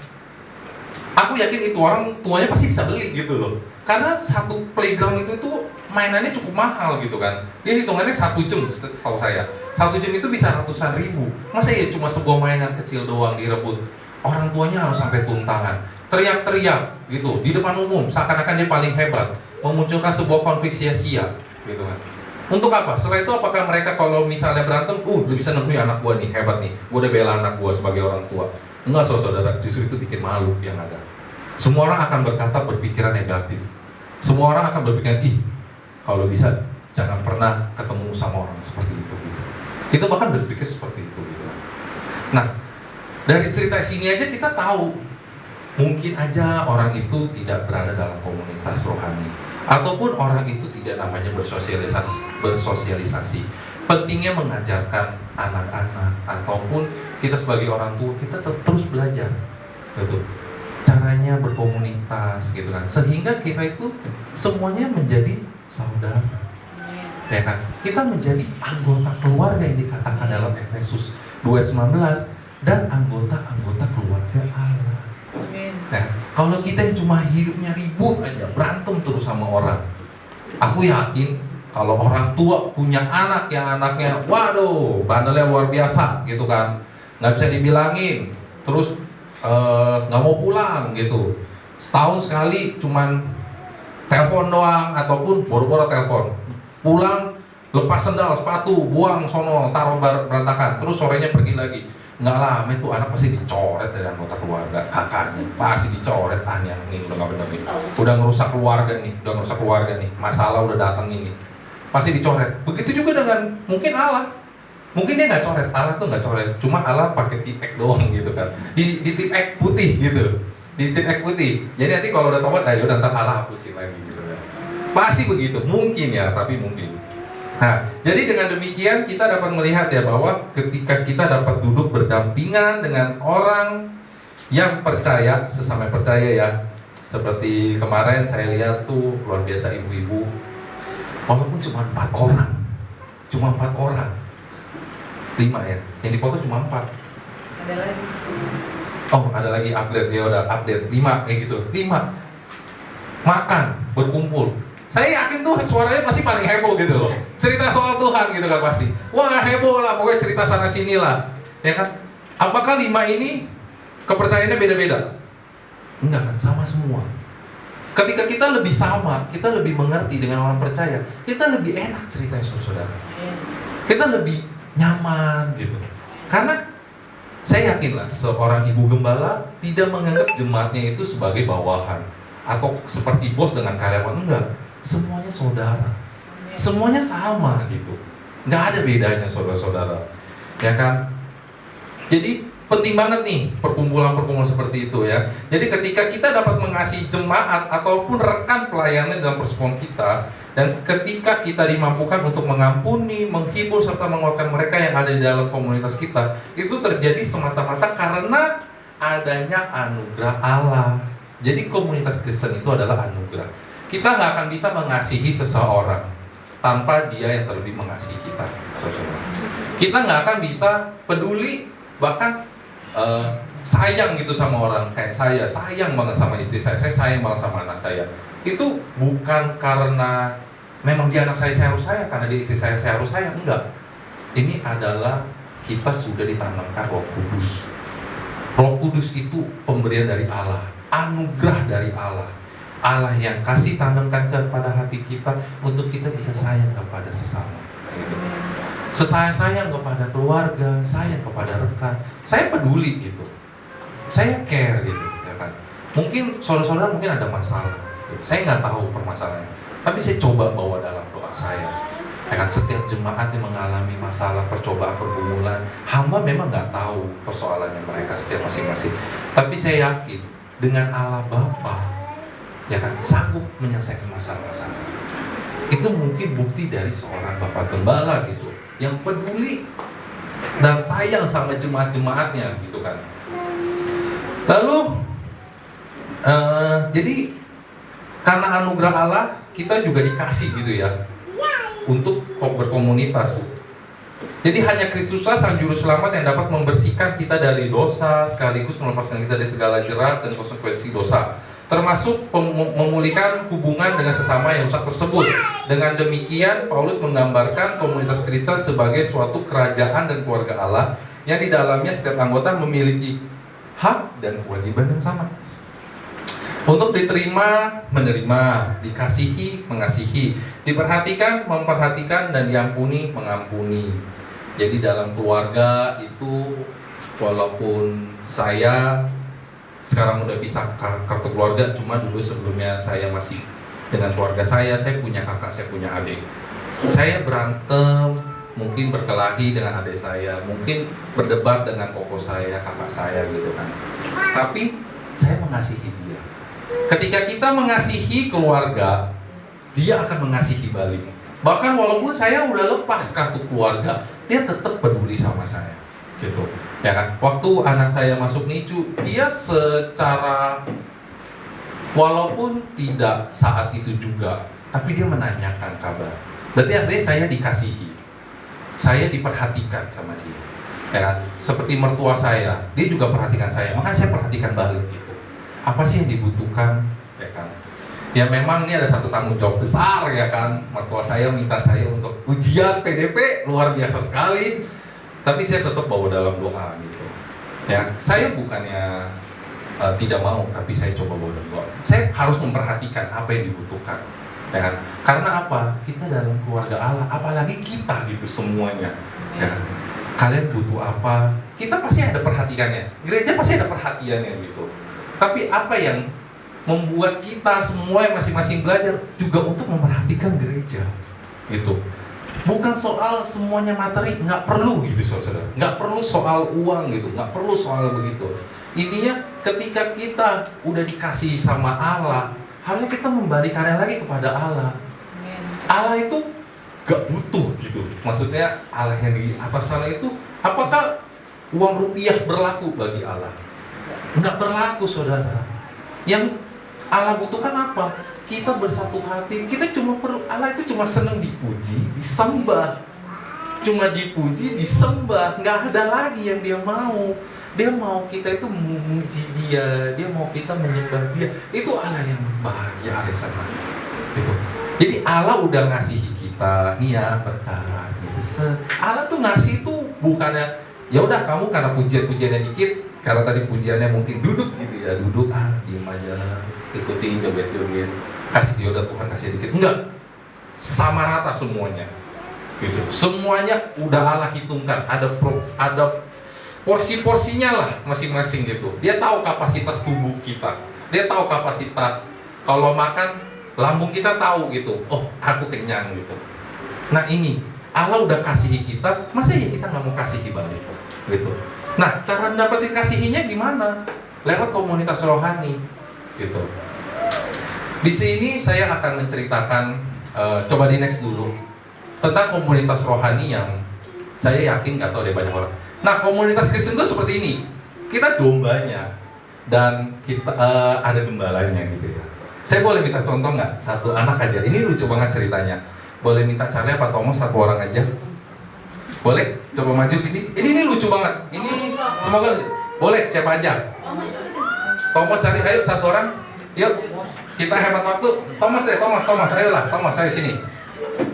aku yakin itu orang tuanya pasti bisa beli gitu loh. Karena satu playground itu tuh mainannya cukup mahal gitu kan. Dia hitungannya 1 jam setahu saya. 1 jam itu bisa ratusan ribu. Masa ya cuma sebuah mainan kecil doang direbut? Orang tuanya harus sampai tuntangan, teriak-teriak gitu di depan umum, seakan-akan dia paling hebat, memunculkan sebuah konflik sia-sia gitu kan. Untuk apa? Setelah itu apakah mereka kalau misalnya berantem, lu bisa nemuin anak gua nih, hebat nih, gua udah bela anak gua sebagai orang tua? Enggak saudara, justru itu bikin malu yang ada. Semua orang akan berkata berpikiran negatif. Semua orang akan berpikiran, kalau bisa jangan pernah ketemu sama orang seperti itu gitu. Kita bahkan berpikir seperti itu gitu. Nah, dari cerita sini aja kita tahu, mungkin aja orang itu tidak berada dalam komunitas rohani, ataupun orang itu tidak namanya bersosialisasi. Pentingnya mengajarkan anak-anak ataupun kita sebagai orang tua, kita terus belajar gitu, caranya berkomunitas gitu kan, sehingga kita itu semuanya menjadi saudara, ya kan? Kita menjadi anggota keluarga yang dikatakan dalam Efesus 2:19, dan anggota-anggota keluarga Allah. Nah, kalau kita yang cuma hidupnya ribut aja, berantem terus sama orang, aku yakin kalau orang tua punya anak yang anaknya, waduh, bandelnya luar biasa gitu kan, nggak bisa dibilangin, terus nggak mau pulang gitu, setahun sekali cuman telepon doang ataupun boro-boro telepon, pulang lepas sendal, sepatu, buang sono, taruh berantakan, terus sorenya pergi lagi. Nggak lama itu anak pasti dicoret dari anggota keluarga, kakaknya pasti dicoret. Nih udah nggak bener nih, udah ngerusak keluarga nih, masalah udah datang ini, pasti dicoret. Begitu juga dengan mungkin Allah, mungkin dia nggak coret, Allah tuh nggak coret, cuma Allah pakai tipek doang gitu kan, di tipek putih gitu, di tipek putih. Jadi nanti kalau udah tobat, ayo ntar Allah hapusin lagi gitu kan. Pasti begitu, mungkin ya, tapi mungkin. Nah, jadi dengan demikian kita dapat melihat ya bahwa ketika kita dapat duduk berdampingan dengan orang yang percaya, sesama percaya ya. Seperti kemarin saya lihat tuh luar biasa ibu-ibu, walaupun cuma 4 orang, 5 ya, yang dipoto cuma 4. Ada lagi. Oh, ada lagi update, ya udah update 5 kayak gitu, 5 makan, berkumpul. Saya yakin tuh suaranya pasti paling heboh gitu loh. Cerita soal Tuhan gitu kan pasti. Wah heboh lah, pokoknya cerita sana sini lah, ya kan? Apakah 5 ini kepercayaannya beda-beda? Enggak kan, sama semua. Ketika kita lebih sama, kita lebih mengerti dengan orang percaya, kita lebih enak ceritanya saudara-saudara. Kita lebih nyaman gitu. Karena saya yakin lah, seorang ibu gembala tidak menganggap jemaatnya itu sebagai bawahan atau seperti bos dengan karyawan, enggak. Semuanya saudara, semuanya sama gitu, nggak ada bedanya saudara-saudara, ya kan? Jadi penting banget nih perkumpulan-perkumpulan seperti itu ya. Jadi ketika kita dapat mengasihi jemaat ataupun rekan pelayanan dalam persekutuan kita, dan ketika kita dimampukan untuk mengampuni, menghibur serta menguatkan mereka yang ada di dalam komunitas kita, itu terjadi semata-mata karena adanya anugerah Allah. Jadi komunitas Kristen itu adalah anugerah. Kita nggak akan bisa mengasihi seseorang tanpa dia yang terlebih mengasihi kita, saudara. Kita nggak akan bisa peduli, bahkan sayang gitu sama orang. Kayak saya sayang banget sama istri saya sayang banget sama anak saya. Itu bukan karena memang dia anak saya harus sayang, karena dia istri saya harus sayang, enggak. Ini adalah kita sudah ditanamkan Roh Kudus. Roh Kudus itu pemberian dari Allah, anugerah dari Allah. Allah yang kasih tanamkan kepada hati kita untuk kita bisa sayang kepada sesama gitu. Sayang kepada keluarga, sayang kepada rekan. Saya peduli gitu, saya care gitu ya kan. Mungkin saudara-saudara mungkin ada masalah gitu. Saya nggak tahu permasalahannya, tapi saya coba bawa dalam doa saya ya kan. Setiap jemaat yang mengalami masalah, percobaan, pergumulan, hamba memang nggak tahu persoalannya mereka setiap masing-masing, tapi saya yakin dengan Allah Bapa ya kan, sanggup menyelesaikan masalah-masalah. Itu mungkin bukti dari seorang bapak gembala gitu, yang peduli dan sayang sama jemaat-jemaatnya gitu kan. Lalu jadi karena anugerah Allah kita juga dikasih gitu ya untuk berkomunitas. Jadi hanya Kristuslah Sang Juru Selamat yang dapat membersihkan kita dari dosa, sekaligus melepaskan kita dari segala jerat dan konsekuensi dosa, termasuk memulihkan hubungan dengan sesama yang rusak tersebut. Dengan demikian, Paulus menggambarkan komunitas Kristen sebagai suatu kerajaan dan keluarga Allah yang di dalamnya setiap anggota memiliki hak dan kewajiban yang sama. Untuk diterima, menerima, dikasihi, mengasihi, diperhatikan, memperhatikan, dan diampuni, mengampuni. Jadi dalam keluarga itu, walaupun saya sekarang udah bisa kartu keluarga, cuma dulu sebelumnya saya masih dengan keluarga saya punya kakak, saya punya adik. Saya berantem, mungkin berkelahi dengan adik saya, mungkin berdebat dengan koko saya, kakak saya gitu kan. Tapi saya mengasihi dia. Ketika kita mengasihi keluarga, dia akan mengasihi balik. Bahkan walaupun saya udah lepas kartu keluarga, dia tetap peduli sama saya gitu ya kan. Waktu anak saya masuk NICU, dia secara walaupun tidak saat itu juga, tapi dia menanyakan kabar. Berarti artinya saya dikasihi, saya diperhatikan sama dia ya kan. Seperti mertua saya, dia juga perhatikan saya, makanya saya perhatikan balik gitu. Apa sih yang dibutuhkan ya kan. Ya memang ini ada satu tanggung jawab besar ya kan. Mertua saya minta saya untuk ujian PDP luar biasa sekali, tapi saya tetap bawa dalam doa gitu ya. Saya bukannya tidak mau, tapi saya coba bawa dan bawa. Saya harus memperhatikan apa yang dibutuhkan, ya kan? Karena apa? Kita dalam keluarga Allah, apalagi kita gitu semuanya, ya kan? Kalian butuh apa? Kita pasti ada perhatiannya. Gereja pasti ada perhatiannya gitu. Tapi apa yang membuat kita semua yang masing-masing belajar juga untuk memperhatikan gereja, gitu. Bukan soal semuanya materi, nggak perlu gitu saudara. Nggak perlu soal uang gitu, nggak perlu soal begitu. Intinya ketika kita udah dikasih sama Allah, harusnya kita membalikannya lagi kepada Allah. Allah itu gak butuh gitu. Maksudnya Allah yang di atas sana itu, apakah uang rupiah berlaku bagi Allah? Nggak berlaku saudara. Yang Allah butuhkan apa? Kita bersatu hati. Kita cuma perlu, Allah itu cuma senang dipuji, disembah. Cuma dipuji, disembah. Nggak ada lagi yang dia mau. Dia mau kita itu memuji dia. Dia mau kita menyembah dia. Itu Allah yang bahagia di sana. Gitu. Jadi Allah udah ngasihi kita, nih ya berkat. Gitu. Allah tuh ngasih itu bukannya ya udah kamu karena pujian-pujiannya dikit, karena tadi pujiannya mungkin duduk gitu ya, duduk diem aja, ikuti joget-joget, kasih dia udah Tuhan kasih dikit, enggak, sama rata semuanya, gitu. Semuanya udah Allah hitungkan, ada porsi-porsinya lah masing-masing gitu. Dia tahu kapasitas tubuh kita, dia tahu kapasitas kalau makan lambung kita tahu gitu, oh aku kenyang gitu. Nah ini Allah udah kasihi kita, masa ya kita nggak mau kasihi balik gitu. Nah cara dapetin kasihinya gimana? Lewat komunitas rohani gitu. Di sini saya akan menceritakan, coba di next dulu, tentang komunitas rohani yang saya yakin nggak tahu deh banyak orang. Nah komunitas Kristen itu seperti ini, kita dombanya dan kita ada gembalanya gitu ya. Saya boleh minta contoh nggak? Satu anak aja, ini lucu banget ceritanya. Boleh minta Charlie apa Thomas satu orang aja? Boleh? Coba maju sini. Ini lucu banget. Ini semoga boleh siapa aja? Thomas cari, ayo satu orang. Yuk, kita hemat waktu. Thomas deh, Thomas, ayolah, Thomas, ayo sini.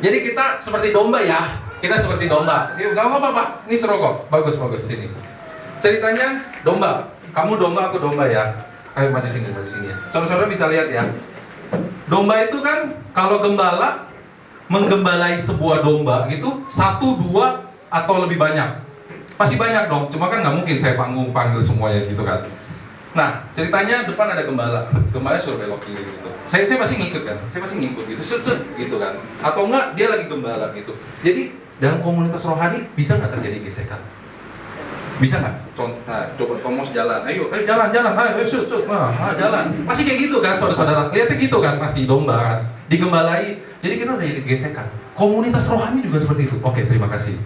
Jadi kita seperti domba ya. Kita seperti domba. Yuk, nggak apa-apa Pak. Ini seru kok. Bagus sini. Ceritanya domba. Kamu domba, aku domba ya. Ayo maju sini ya. Saudara-saudara bisa lihat ya. Domba itu kan kalau gembala menggembalai sebuah domba gitu, 1, 2 atau lebih banyak. Pasti banyak dong, cuma kan nggak mungkin saya panggil semuanya gitu kan. Nah, ceritanya depan ada gembala. Gembala suruh belok kiri gitu. Saya masih ngikut kan. Saya masih ngikut gitu. Set gitu kan. Atau enggak dia lagi gembala gitu. Jadi dalam komunitas rohani bisa nggak terjadi gesekan? Bisa nggak? Nah, coba Thomas jalan. Ayo jalan. Ayo shoot. Jalan. Pasti kayak gitu kan, saudara-saudara. Lihatnya gitu kan, pasti domba kan. Digembalai. Jadi kita udah jadi gesekan. Komunitas rohani juga seperti itu. Oke, terima kasih.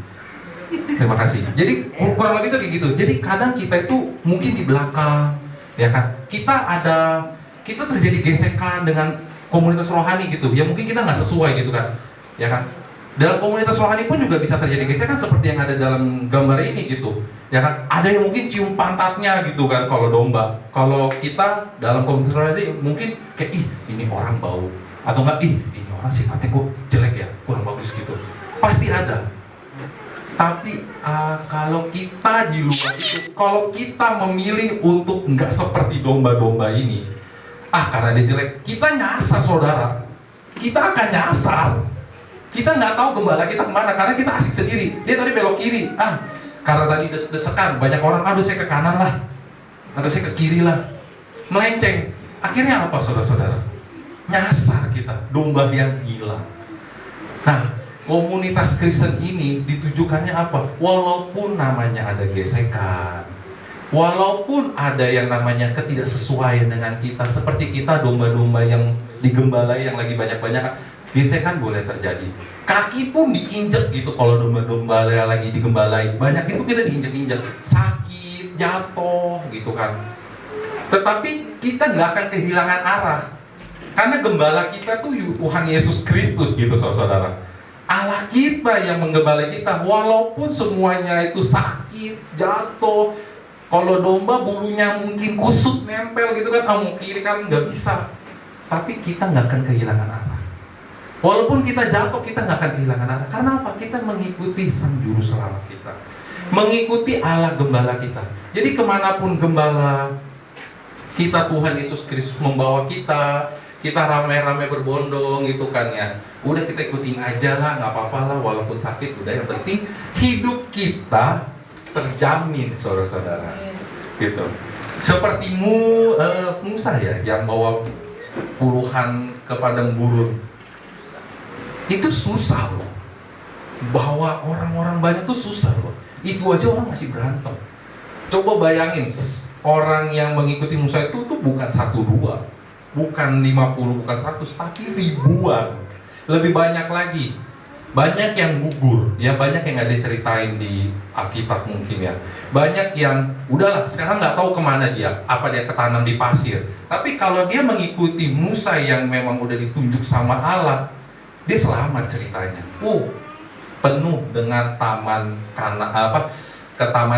Jadi kurang lebih itu kayak gitu. Jadi kadang kita itu mungkin di belakang, ya kan? Kita terjadi gesekan dengan komunitas rohani gitu. Ya mungkin kita nggak sesuai gitu kan, ya kan? Dalam komunitas rohani pun juga bisa terjadi gesekan seperti yang ada dalam gambar ini gitu. Ya kan, ada yang mungkin cium pantatnya gitu kan kalau domba. Kalau kita dalam komunitas rohani mungkin kayak ini orang bau, atau enggak ini orang sifatnya kok jelek ya, kurang bagus gitu. Pasti ada. Tapi kalau kita di luar itu, kalau kita memilih untuk enggak seperti domba-domba ini, karena dia jelek, kita nyasar saudara. Kita akan nyasar. Kita nggak tahu gembala kita kemana karena kita asik sendiri. Dia tadi belok kiri, karena tadi desekan banyak orang, aduh saya ke kanan lah, atau saya ke kiri lah, melenceng. Akhirnya apa saudara-saudara? Nyasar kita, domba yang gila. Nah, komunitas Kristen ini ditujukannya apa? Walaupun namanya ada gesekan, walaupun ada yang namanya ketidaksesuaian dengan kita, seperti kita domba-domba yang digembalai yang lagi banyak-banyak. Gesekan boleh terjadi. Kaki pun diinjek gitu kalau domba-domba lagi digembalai. Banyak itu kita diinjek-injek, sakit, jatuh gitu kan. Tetapi kita nggak akan kehilangan arah. Karena gembala kita tuh Tuhan Yesus Kristus gitu saudara. Allah kita yang menggembalai kita. Walaupun semuanya itu sakit, jatuh. Kalau domba bulunya mungkin kusut, nempel gitu kan. Mau kiri kan nggak bisa. Tapi kita nggak akan kehilangan arah. Walaupun kita jatuh, kita nggak akan kehilangan arah. Karena apa? Kita mengikuti Sang Juru Selamat kita, mengikuti Allah gembala kita. Jadi kemanapun gembala kita Tuhan Yesus Kristus membawa kita ramai-ramai berbondong gitu kan ya. Udah kita ikutin aja lah, nggak apa-apa lah walaupun sakit, udah yang penting hidup kita terjamin, saudara-saudara. Gitu. Seperti Musa ya, yang bawa puluhan ke padang gurun. Itu susah loh. Bawa orang-orang banyak tuh susah loh. Itu aja orang masih berantem. Coba bayangin, orang yang mengikuti Musa itu tuh bukan 1-2, bukan 50, bukan 100, tapi ribuan. Lebih banyak lagi. Banyak yang gugur, ya banyak yang nggak diceritain di Alkitab mungkin ya. Banyak yang udahlah sekarang nggak tahu kemana dia, apa dia ketanam di pasir. Tapi kalau dia mengikuti Musa yang memang udah ditunjuk sama Allah, dia selamat ceritanya. Penuh dengan taman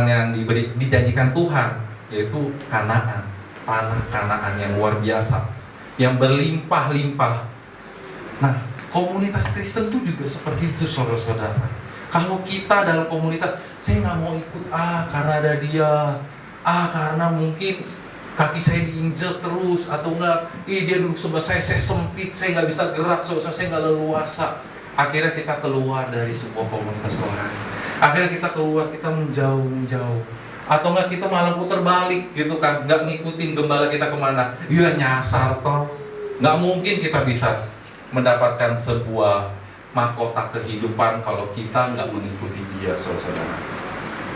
yang dijanjikan Tuhan, yaitu Kanaan, tanah Kanaan yang luar biasa, yang berlimpah-limpah. Nah, komunitas Kristen itu juga seperti itu, saudara-saudara. Kalau kita dalam komunitas, saya nggak mau ikut karena ada dia, karena mungkin kaki saya diinjek terus, atau enggak, dia duduk sebelah saya sempit, saya nggak bisa gerak, saya nggak leluasa. Akhirnya kita keluar dari sebuah komunitas rohani. Akhirnya kita keluar, kita menjauh. Atau enggak kita malah putar balik gitu kan, nggak ngikutin gembala kita kemana. Iya nyasar toh. Nggak mungkin kita bisa mendapatkan sebuah mahkota kehidupan kalau kita nggak mengikuti dia, saudara-saudara.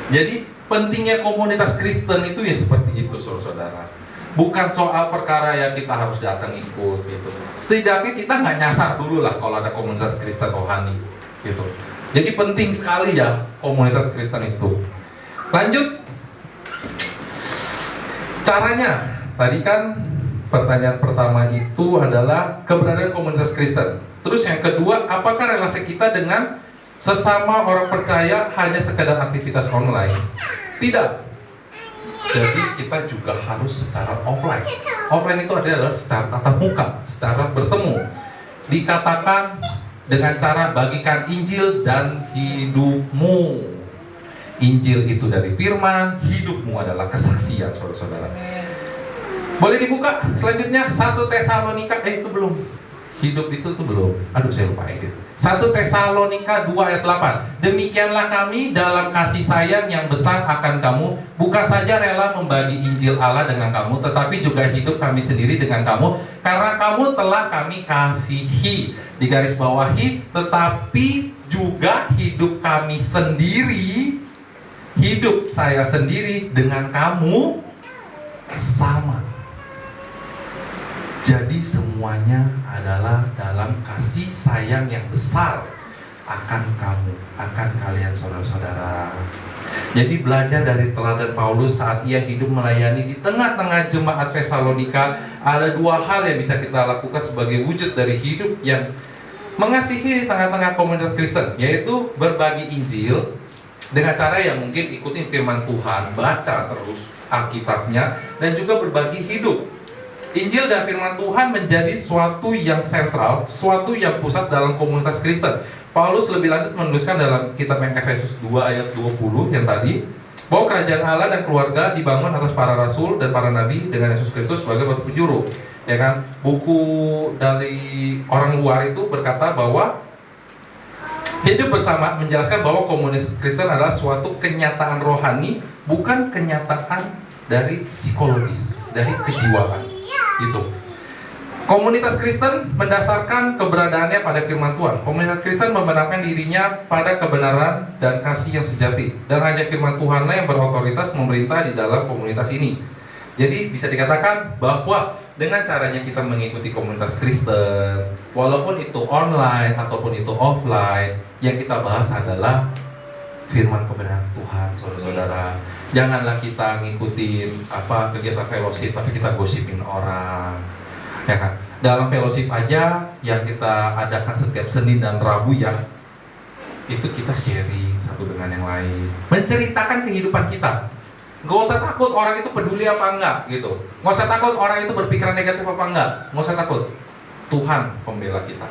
Jadi pentingnya komunitas Kristen itu ya seperti itu, saudara-saudara. Bukan soal perkara ya kita harus datang ikut gitu. Setidaknya kita nggak nyasar dulu lah kalau ada komunitas Kristen rohani gitu. Jadi penting sekali ya komunitas Kristen itu. Lanjut. Caranya tadi kan pertanyaan pertama itu adalah keberadaan komunitas Kristen. Terus yang kedua, apakah relasi kita dengan sesama orang percaya hanya sekedar aktivitas online? Tidak. Jadi kita juga harus secara offline. Offline itu adalah secara tatap muka, secara bertemu. Dikatakan dengan cara bagikan Injil dan hidupmu. Injil itu dari firman, hidupmu adalah kesaksian, saudara-saudara. Boleh dibuka selanjutnya 1 Tesalonika itu belum. Hidup itu tuh belum. Aduh saya lupa edit. 1 Tesalonika 2 ayat 8. Demikianlah kami dalam kasih sayang yang besar akan kamu, bukan saja rela membagi Injil Allah dengan kamu, tetapi juga hidup kami sendiri dengan kamu, karena kamu telah kami kasihi. Di garis bawahi, tetapi juga hidup kami sendiri, hidup saya sendiri dengan kamu sama. Jadi semuanya adalah dalam kasih sayang yang besar akan kamu, akan kalian saudara-saudara. Jadi belajar dari teladan Paulus saat ia hidup melayani di tengah-tengah jemaat Tesalonika, ada dua hal yang bisa kita lakukan sebagai wujud dari hidup yang mengasihi di tengah-tengah komunitas Kristen, yaitu berbagi Injil dengan cara yang mungkin ikutin firman Tuhan, baca terus Alkitabnya, dan juga berbagi hidup. Injil dan firman Tuhan menjadi suatu yang sentral, suatu yang pusat dalam komunitas Kristen. Paulus lebih lanjut menuliskan dalam kitab yang Efesus 2 ayat 20 yang tadi, bahwa kerajaan Allah dan keluarga dibangun atas para rasul dan para nabi dengan Yesus Kristus sebagai batu penjuru. Ya kan? Buku dari orang luar itu berkata bahwa hidup bersama menjelaskan bahwa komunitas Kristen adalah suatu kenyataan rohani, bukan kenyataan dari psikologis, dari kejiwaan. Gitu. Komunitas Kristen mendasarkan keberadaannya pada firman Tuhan. Komunitas Kristen membenarkan dirinya pada kebenaran dan kasih yang sejati, dan hanya firman Tuhanlah yang berotoritas memerintah di dalam komunitas ini. Jadi bisa dikatakan bahwa dengan caranya kita mengikuti komunitas Kristen, walaupun itu online ataupun itu offline, yang kita bahas adalah firman kebenaran Tuhan, saudara-saudara. Janganlah kita ngikutin kegiatan fellowship tapi kita gosipin orang, ya kan? Dalam fellowship aja yang kita adakan setiap Senin dan Rabu ya, itu kita sharing satu dengan yang lain, menceritakan kehidupan kita. Gak usah takut orang itu peduli apa enggak gitu. Gak usah takut orang itu berpikiran negatif apa enggak. Gak usah takut. Tuhan pembela kita.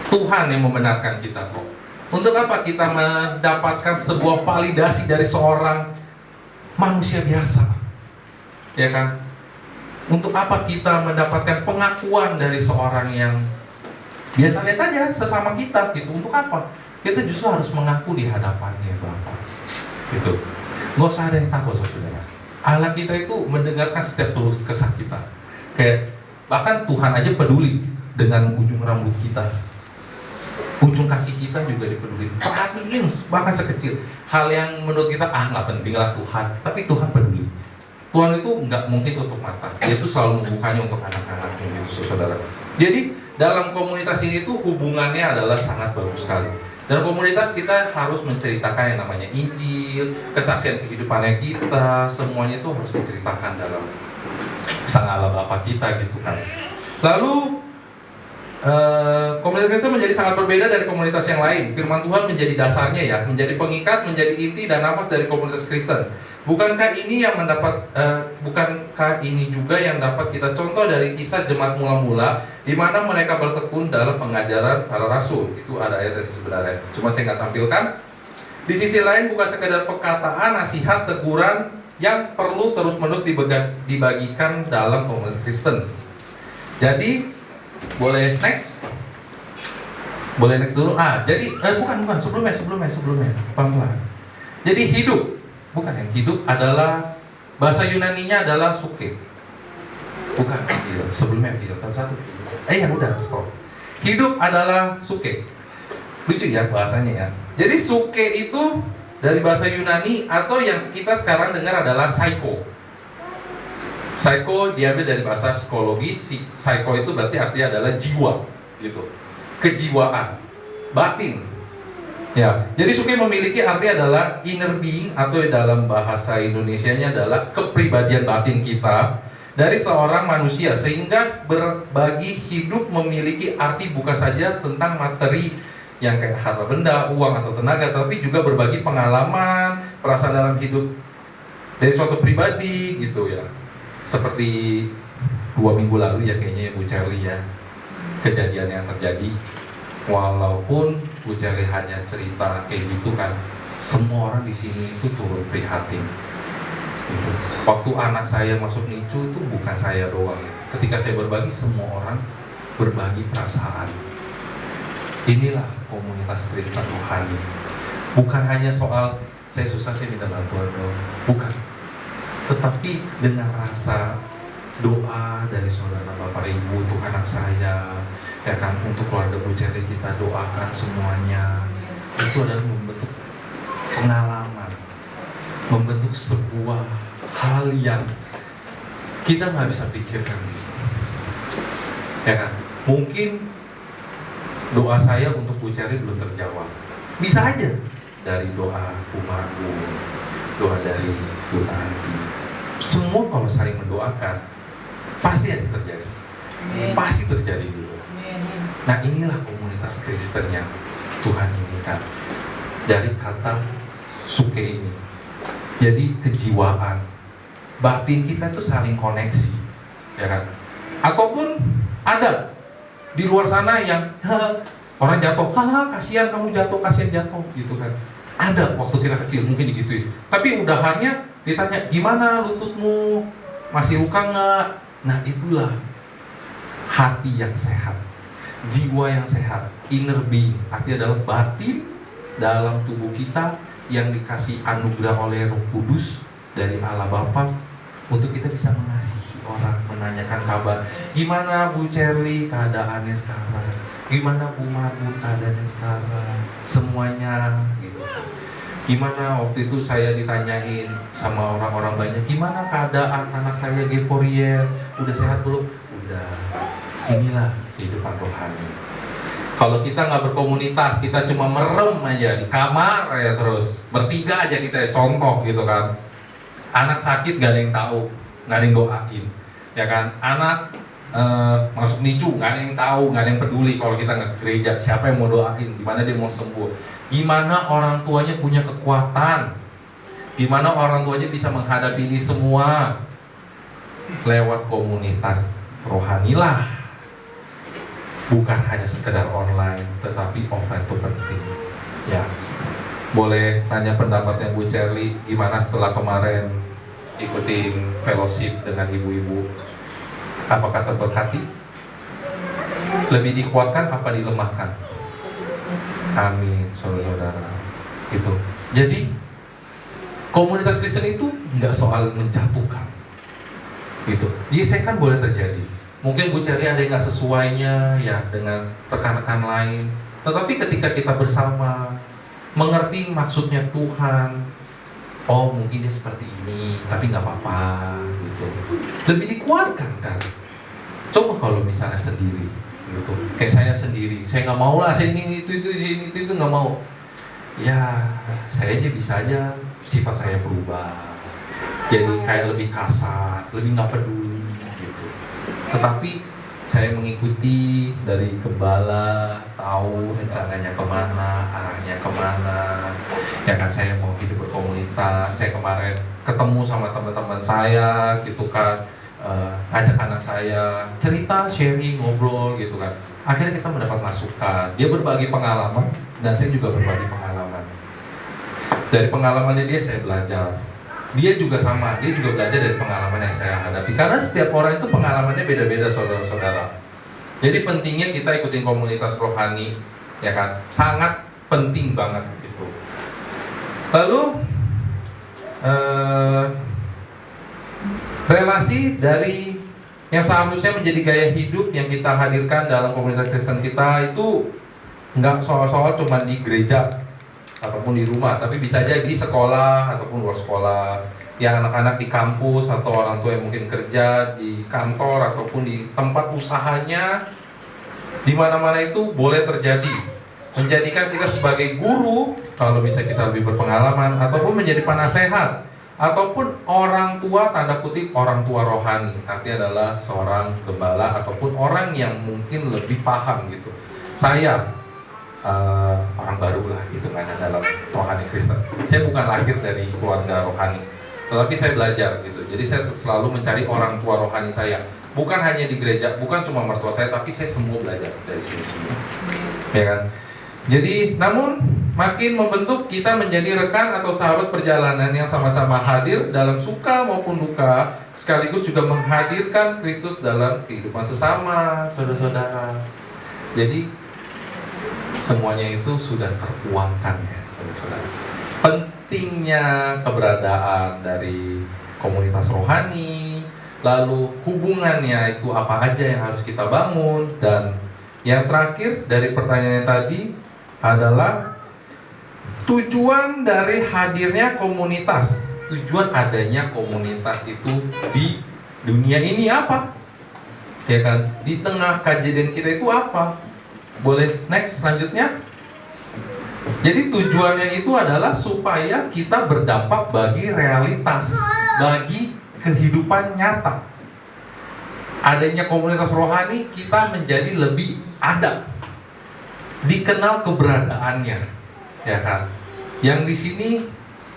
Tuhan yang membenarkan kita kok. Untuk apa kita mendapatkan sebuah validasi dari seorang manusia biasa? Ya kan? Untuk apa kita mendapatkan pengakuan dari seorang yang biasa-biasa saja sesama kita gitu? Untuk apa? Kita justru harus mengaku di hadapannya Bapa. Gitu. Nggak usah ada yang takut, saudara. Allah kita itu mendengarkan setiap keluh kesah kita. Kayak bahkan Tuhan aja peduli dengan ujung rambut kita, ujung kaki kita juga dipeduli. Perhatiin bahkan sekecil hal yang menurut kita nggak penting lah Tuhan, tapi Tuhan peduli. Tuhan itu nggak mungkin tutup mata. Dia itu selalu membukanya untuk anak-anaknya gitu, saudara. Jadi dalam komunitas ini tuh hubungannya adalah sangat bagus sekali. Dan komunitas kita harus menceritakan yang namanya Injil, kesaksian kehidupannya kita, semuanya itu harus diceritakan dalam Sang Allah Bapa kita gitu kan. Lalu komunitas Kristen menjadi sangat berbeda dari komunitas yang lain. Firman Tuhan menjadi dasarnya ya, menjadi pengikat, menjadi inti dan nafas dari komunitas Kristen. Bukankah ini juga yang dapat kita contoh dari kisah jemaat mula-mula, di mana mereka bertekun dalam pengajaran para rasul? Itu ada ayatnya sebenarnya, cuma saya nggak tampilkan. Di sisi lain bukan sekedar perkataan, nasihat, teguran yang perlu terus-menerus dibagikan dalam komunitas Kristen. Jadi boleh next dulu. Jadi bukan sebelumnya pelan-pelan. Jadi hidup adalah bahasa Yunaninya adalah suke. Bukan feel, sebelumnya feel satu-satu. Ya udah stop. Hidup adalah suke. Lucu ya bahasanya ya. Jadi suke itu dari bahasa Yunani atau yang kita sekarang dengar adalah psycho. Psycho diambil dari bahasa psikologi. Psycho itu berarti artinya adalah jiwa, gitu. Kejiwaan, batin. Ya, jadi suke memiliki arti adalah inner being atau dalam bahasa Indonesianya adalah kepribadian batin kita dari seorang manusia, sehingga berbagi hidup memiliki arti bukan saja tentang materi yang kayak harta benda, uang atau tenaga, tapi juga berbagi pengalaman, perasaan dalam hidup dari suatu pribadi gitu ya. Seperti 2 minggu lalu ya kayaknya Bu Charlie ya, kejadian yang terjadi. Walaupun Bu Charlie hanya cerita kayak gitu kan, semua orang di sini itu turut prihatin. Gitu. Waktu anak saya masuk NICU itu bukan saya doang. Ketika saya berbagi, semua orang berbagi perasaan. Inilah komunitas Kristen rohani. Bukan hanya soal saya susah saya minta bantuan doang, bukan. Tetapi dengan rasa doa dari saudara Bapak Ibu untuk anak saya, ya kan, untuk keluarga Bu Charlie kita doakan semuanya. Itu adalah membentuk pengalaman, membentuk sebuah hal yang kita nggak bisa pikirkan, ya kan? Mungkin doa saya untuk Bu Charlie belum terjawab, bisa aja dari doa Bu Margo, doa dari Bu Tanti. Semua kalau saling mendoakan pasti ada terjadi, pasti terjadi dulu. Nah inilah komunitas Kristen yang Tuhan inginkan dari kata suke ini. Jadi kejiwaan, batin kita itu saling koneksi, ya kan? Ataupun ada di luar sana yang orang jatuh, kasihan kamu jatuh, kasihan jatuh, gitu kan? Ada waktu kita kecil mungkin digituin. Tapi udahannya ditanya gimana lututmu, masih luka nggak? Nah itulah hati yang sehat, jiwa yang sehat, inner being, artinya adalah batin dalam tubuh kita yang dikasih anugerah oleh Roh Kudus dari Allah Bapa untuk kita bisa mengasihi orang, menanyakan kabar. Gimana Bu Charlie keadaannya sekarang? Gimana Bu Margo keadaannya sekarang? Semuanya gitu. Gimana waktu itu saya ditanyain sama orang-orang banyak, gimana keadaan anak saya Gevoriel? Udah sehat belum? Udah. Inilah kehidupan rohani. Kalau kita nggak berkomunitas, kita cuma merem aja di kamar ya terus bertiga aja kita contoh gitu kan. Anak sakit gak ada yang tahu, gak ada yang doain, ya kan. Anak masuk NICU gak ada yang tahu, gak ada yang peduli kalau kita nggak ke gereja. Siapa yang mau doain? Gimana dia mau sembuh? Gimana orang tuanya punya kekuatan? Gimana orang tuanya bisa menghadapi ini semua? Lewat komunitas rohanilah. Bukan hanya sekedar online, tetapi offline itu penting. Ya, boleh tanya pendapatnya Bu Charlie, gimana setelah kemarin ikutin fellowship dengan ibu-ibu? Apakah terberkati? Lebih dikuatkan apa dilemahkan? Amin, saudara-saudara. Itu. Jadi komunitas Kristen itu nggak soal menjatuhkan. Gitu. Gesekan boleh terjadi. Mungkin Bu Cari ada yang nggak sesuainya ya dengan rekan-rekan lain. Tetapi ketika kita bersama mengerti maksudnya Tuhan, oh mungkin dia seperti ini, tapi nggak apa-apa gitu. Lebih dikuatkan kan. Coba kalau misalnya sendiri, gitu. Kayak saya sendiri, saya nggak mau lah, saya ini itu nggak mau. Ya, saya aja bisa aja sifat saya berubah. Jadi kayak lebih kasar, lebih nggak peduli gitu. Tetapi saya mengikuti dari gembala, tahu rencananya kemana, arahnya kemana. Ya kan, saya mau hidup berkomunitas. Saya kemarin ketemu sama teman-teman saya gitu kan, ajak anak saya cerita, sharing, ngobrol gitu kan. Akhirnya kita mendapat masukan. Dia berbagi pengalaman dan saya juga berbagi pengalaman. Dari pengalamannya dia saya belajar. Dia juga sama, dia juga belajar dari pengalaman yang saya hadapi. Karena setiap orang itu pengalamannya beda-beda, saudara-saudara. Jadi pentingnya kita ikutin komunitas rohani, ya kan? Sangat penting banget gitu. Lalu relasi dari yang seharusnya menjadi gaya hidup yang kita hadirkan dalam komunitas Kristen kita itu nggak soal-soal cuma di gereja ataupun di rumah, tapi bisa aja di sekolah ataupun luar sekolah, yang anak-anak di kampus atau orang tua yang mungkin kerja di kantor ataupun di tempat usahanya, di mana-mana itu boleh terjadi. Menjadikan kita sebagai guru, kalau bisa kita lebih berpengalaman, ataupun menjadi penasehat, ataupun orang tua, tanda kutip orang tua rohani, artinya adalah seorang gembala ataupun orang yang mungkin lebih paham gitu. Saya orang baru lah gitu kan dalam rohani Kristen. Saya bukan lahir dari keluarga rohani, tetapi saya belajar gitu. Jadi saya selalu mencari orang tua rohani saya. Bukan hanya di gereja, bukan cuma mertua saya, tapi saya semua belajar dari sini semua. Ya kan? Jadi, namun makin membentuk kita menjadi rekan atau sahabat perjalanan yang sama-sama hadir dalam suka maupun duka, sekaligus juga menghadirkan Kristus dalam kehidupan sesama, saudara-saudara. Jadi semuanya itu sudah tertuangkan ya, saudara-saudara. Pentingnya keberadaan dari komunitas rohani, lalu hubungannya itu apa aja yang harus kita bangun, dan yang terakhir dari pertanyaan yang tadi adalah tujuan dari hadirnya komunitas. Tujuan adanya komunitas itu di dunia ini apa? Ya kan? Di tengah kejadian kita itu apa? Boleh next selanjutnya. Jadi tujuannya itu adalah supaya kita berdampak bagi realitas, bagi kehidupan nyata. Adanya komunitas rohani, kita menjadi lebih ada, dikenal keberadaannya, ya kan? Yang di sini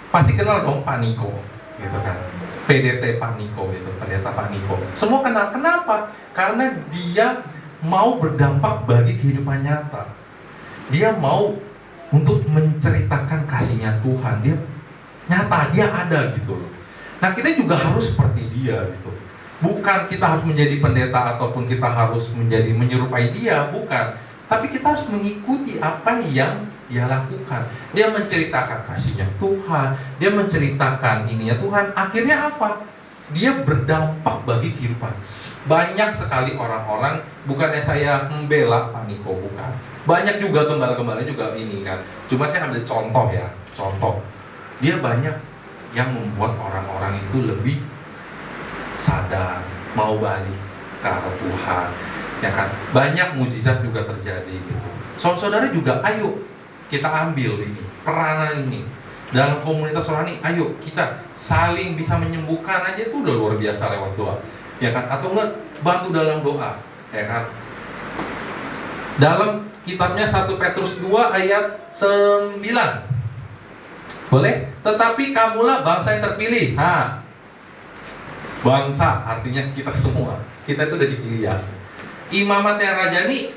pasti kenal dong Pak Niko, gitu kan? PDT Pak Niko itu, pendeta Pak Niko. Semua kenal. Kenapa? Karena dia mau berdampak bagi kehidupan nyata. Dia mau untuk menceritakan kasihnya Tuhan. Dia nyata, dia ada gitu loh. Nah, kita juga harus seperti dia gitu. Bukan kita harus menjadi pendeta ataupun kita harus menjadi menyerupai dia, bukan. Tapi kita harus mengikuti apa yang dia lakukan. Dia menceritakan kasihnya Tuhan, dia menceritakan ininya Tuhan. Akhirnya apa? Dia berdampak bagi kehidupan. Banyak sekali orang-orang, bukannya saya membela Pak Niko, bukan. Banyak juga gembala-gembala juga ini kan. Cuma saya ambil contoh ya, contoh. Dia banyak yang membuat orang-orang itu lebih sadar, mau balik ke arah Tuhan, ya kan. Banyak mujizat juga terjadi gitu. Saudara-saudara juga, ayo kita ambil ini, peranan ini. Dalam komunitas rohani, ayo kita saling bisa menyembuhkan aja itu udah luar biasa lewat doa, ya kan? Atau enggak bantu dalam doa, ya kan? Dalam kitabnya 1 Petrus 2 ayat 9, boleh? Tetapi kamulah bangsa yang terpilih. Bangsa artinya kita semua, kita itu udah dipilih ya. Imamat yang rajani,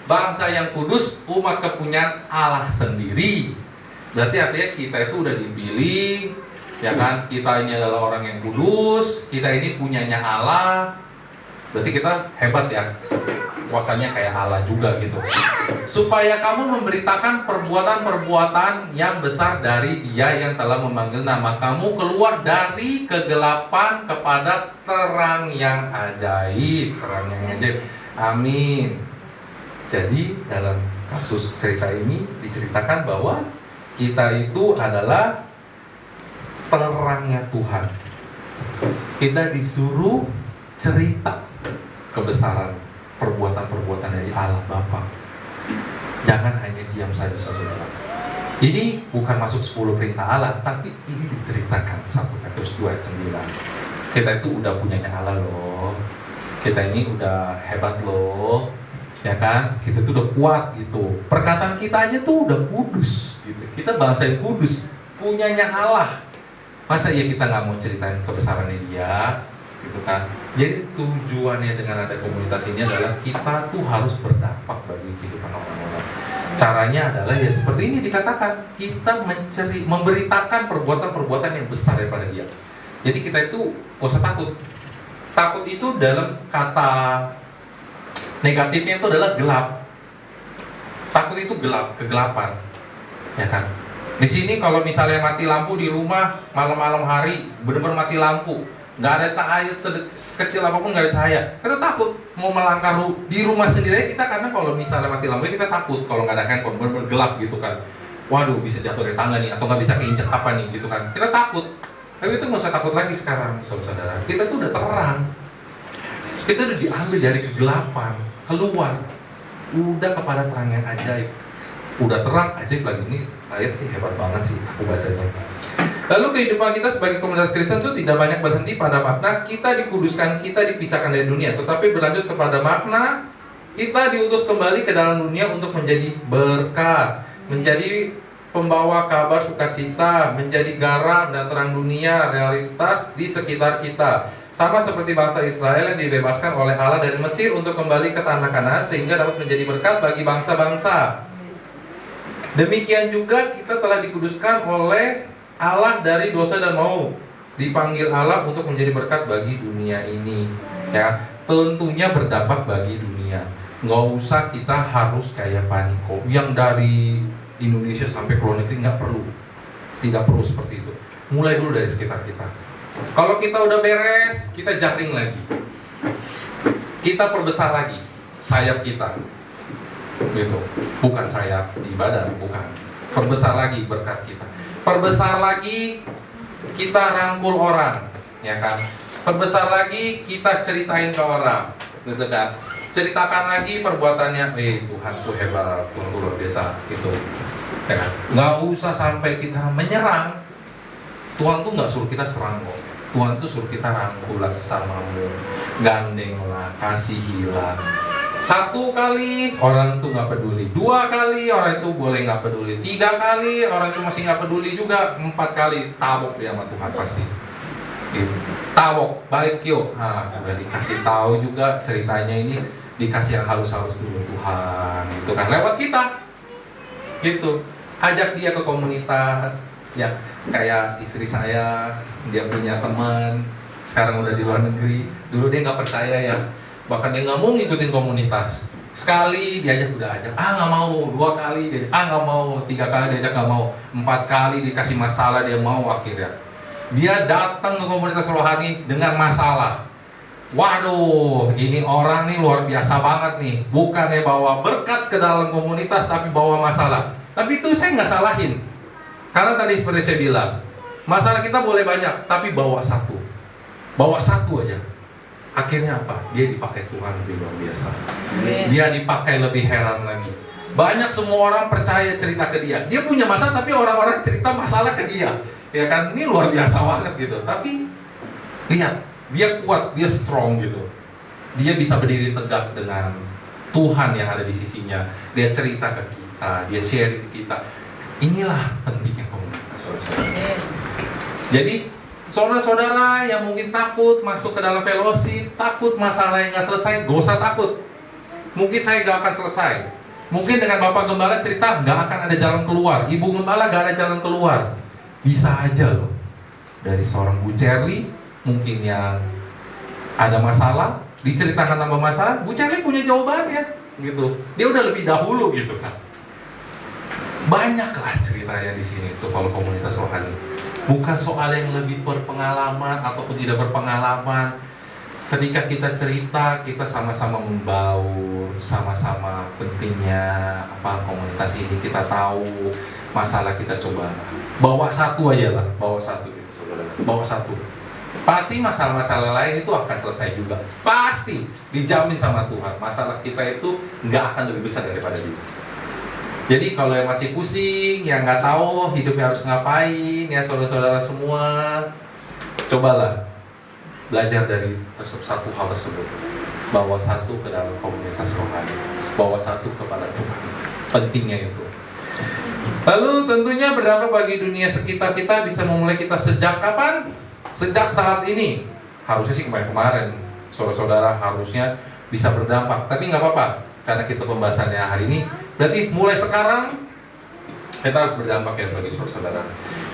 bangsa yang kudus, umat kepunyaan Allah sendiri. Berarti artinya kita itu udah dipilih, ya kan? Kita ini adalah orang yang kudus, kita ini punyanya Allah. Berarti kita hebat ya, kuasanya kayak Allah juga gitu. Supaya kamu memberitakan perbuatan-perbuatan yang besar dari Dia yang telah memanggil nama kamu keluar dari kegelapan kepada terang yang ajaib. Terang yang ajaib. Amin. Jadi dalam kasus cerita ini diceritakan bahwa kita itu adalah terangnya Tuhan. Kita disuruh cerita kebesaran perbuatan-perbuatan dari Allah Bapa. Jangan hanya diam saja, saudara. Ini bukan masuk 10 perintah Allah, tapi ini diceritakan 1 Petrus 2 ayat 9. Kita itu udah punyanya Allah loh. Kita ini udah hebat loh. Ya kan? Kita tuh udah kuat gitu. Perkataan kita aja tuh udah kudus gitu. Kita bangsa yang kudus, punyanya Allah. Masa ya kita nggak mau ceritain kebesarannya Dia? Gitu kan. Jadi tujuannya dengan ada komunitas ini adalah kita tuh harus berdampak bagi kehidupan orang-orang. Caranya adalah ya seperti ini dikatakan, kita memberitakan perbuatan-perbuatan yang besar daripada Dia. Jadi kita itu gak usah takut. Takut itu dalam kata negatifnya itu adalah gelap. Takut itu gelap, kegelapan. Ya kan? Di sini kalau misalnya mati lampu di rumah malam-malam hari, benar-benar mati lampu, nggak ada cahaya sekecil apapun, nggak ada cahaya, kita takut mau melangkah di rumah sendiri kita, karena kalau misalnya mati lampu kita takut kalau nggak ada handphone, benar-benar gelap gitu kan, waduh bisa jatuh dari tangga nih, atau nggak bisa keinjak apa nih gitu kan, kita takut. Tapi itu nggak usah takut lagi sekarang, saudara. Kita tuh udah terang, kita udah diambil dari kegelapan, keluar, udah kepada terang yang ajaib, udah terang ajaib lagi. Ini ayat sih hebat banget sih aku bacanya. Lalu kehidupan kita sebagai komunitas Kristen itu tidak banyak berhenti pada makna kita dikuduskan, kita dipisahkan dari dunia, tetapi berlanjut kepada makna kita diutus kembali ke dalam dunia untuk menjadi berkat, menjadi pembawa kabar sukacita, menjadi garam dan terang dunia, realitas di sekitar kita. Sama seperti bangsa Israel yang dibebaskan oleh Allah dari Mesir untuk kembali ke tanah Kanaan sehingga dapat menjadi berkat bagi bangsa-bangsa. Demikian juga kita telah dikuduskan oleh Allah dari dosa dan maut, dipanggil Allah untuk menjadi berkat bagi dunia ini. Ya, tentunya berdampak bagi dunia. Nggak usah kita harus kayak Paniko yang dari Indonesia sampai ke luar negeri, nggak perlu. Tidak perlu seperti itu. Mulai dulu dari sekitar kita. Kalau kita udah beres, kita jaring lagi. Kita perbesar lagi sayap kita. Gitu. Bukan sayap di badan, bukan. Perbesar lagi berkat kita. Perbesar lagi, kita rangkul orang, ya kan? Perbesar lagi, kita ceritain ke orang, gitu kan? Ceritakan lagi perbuatannya, Tuhan tuh hebat, Tuhan tuh luar biasa, gitu. Ya kan? Nggak usah sampai kita menyerang. Tuhan tuh nggak suruh kita serang kok. Tuhan tuh suruh kita rangkulah sesamamu, gandenglah, kasihilah. 1 kali orang itu nggak peduli, 2 kali orang itu boleh nggak peduli, 3 kali orang itu masih nggak peduli juga, 4 kali tabok dia sama Tuhan pasti. Gitu. Tabok, balik yuk. Nah, udah dikasih tahu juga ceritanya ini, dikasih yang halus-halus dulu Tuhan, gitu kan, lewat kita. Gitu. Ajak dia ke komunitas, ya kayak istri saya, dia punya teman, sekarang udah di luar negeri, dulu dia nggak percaya ya. Bahkan dia nggak mau ngikutin komunitas. Sekali diajak udah ajak, nggak mau. 2 kali diajak, nggak mau. 3 kali diajak nggak mau. 4 kali dikasih masalah dia mau, akhirnya dia datang ke komunitas rohani dengan masalah. Waduh, ini orang nih luar biasa banget nih. Bukannya bawa berkat ke dalam komunitas, tapi bawa masalah. Tapi itu saya nggak salahin. Karena tadi seperti saya bilang, masalah kita boleh banyak, tapi bawa satu. Bawa satu aja. Akhirnya apa? Dia dipakai Tuhan lebih luar biasa. Dia dipakai lebih heran lagi. Banyak semua orang percaya cerita ke dia. Dia punya masalah, tapi orang-orang cerita masalah ke dia. Ya kan? Ini luar biasa banget gitu. Tapi lihat, dia kuat, dia strong gitu. Dia bisa berdiri tegak dengan Tuhan yang ada di sisinya. Dia cerita ke kita, dia share ke kita. Inilah pentingnya komunitas, saudara. Jadi saudara-saudara yang mungkin takut masuk ke dalam fellowship, takut masalah yang gak selesai, gak usah takut. Mungkin saya gak akan selesai. Mungkin dengan Bapak Gembala cerita gak akan ada jalan keluar, Ibu Gembala gak ada jalan keluar. Bisa aja loh. Dari seorang Bu Cherly mungkin yang ada masalah, diceritakan tambah masalah, Bu Charlie punya jawabannya gitu. Dia udah lebih dahulu gitu kan. Banyaklah ceritanya di sini tuh kalau komunitas rohani. Bukan soal yang lebih berpengalaman ataupun tidak berpengalaman. Ketika kita cerita, kita sama-sama membaur, sama-sama pentingnya apa komunitas ini. Kita tahu masalah, kita coba bawa satu aja lah, bawa satu gitu, saudara. Bawa satu. Pasti masalah-masalah lain itu akan selesai juga. Pasti dijamin sama Tuhan. Masalah kita itu nggak akan lebih besar daripada dia. Jadi kalau yang masih pusing, yang nggak tahu hidupnya harus ngapain, ya saudara-saudara semua, cobalah belajar dari satu hal tersebut. Bawa satu ke dalam komunitas rohani, bawa satu kepada Tuhan. Pentingnya itu. Lalu tentunya berdampak bagi dunia sekitar kita, bisa memulai kita sejak kapan? Sejak saat ini. Harusnya sih kemarin-kemarin, saudara-saudara harusnya bisa berdampak. Tapi nggak apa-apa, karena kita pembahasannya hari ini. Berarti mulai sekarang kita harus berdampak ya bagi saudara.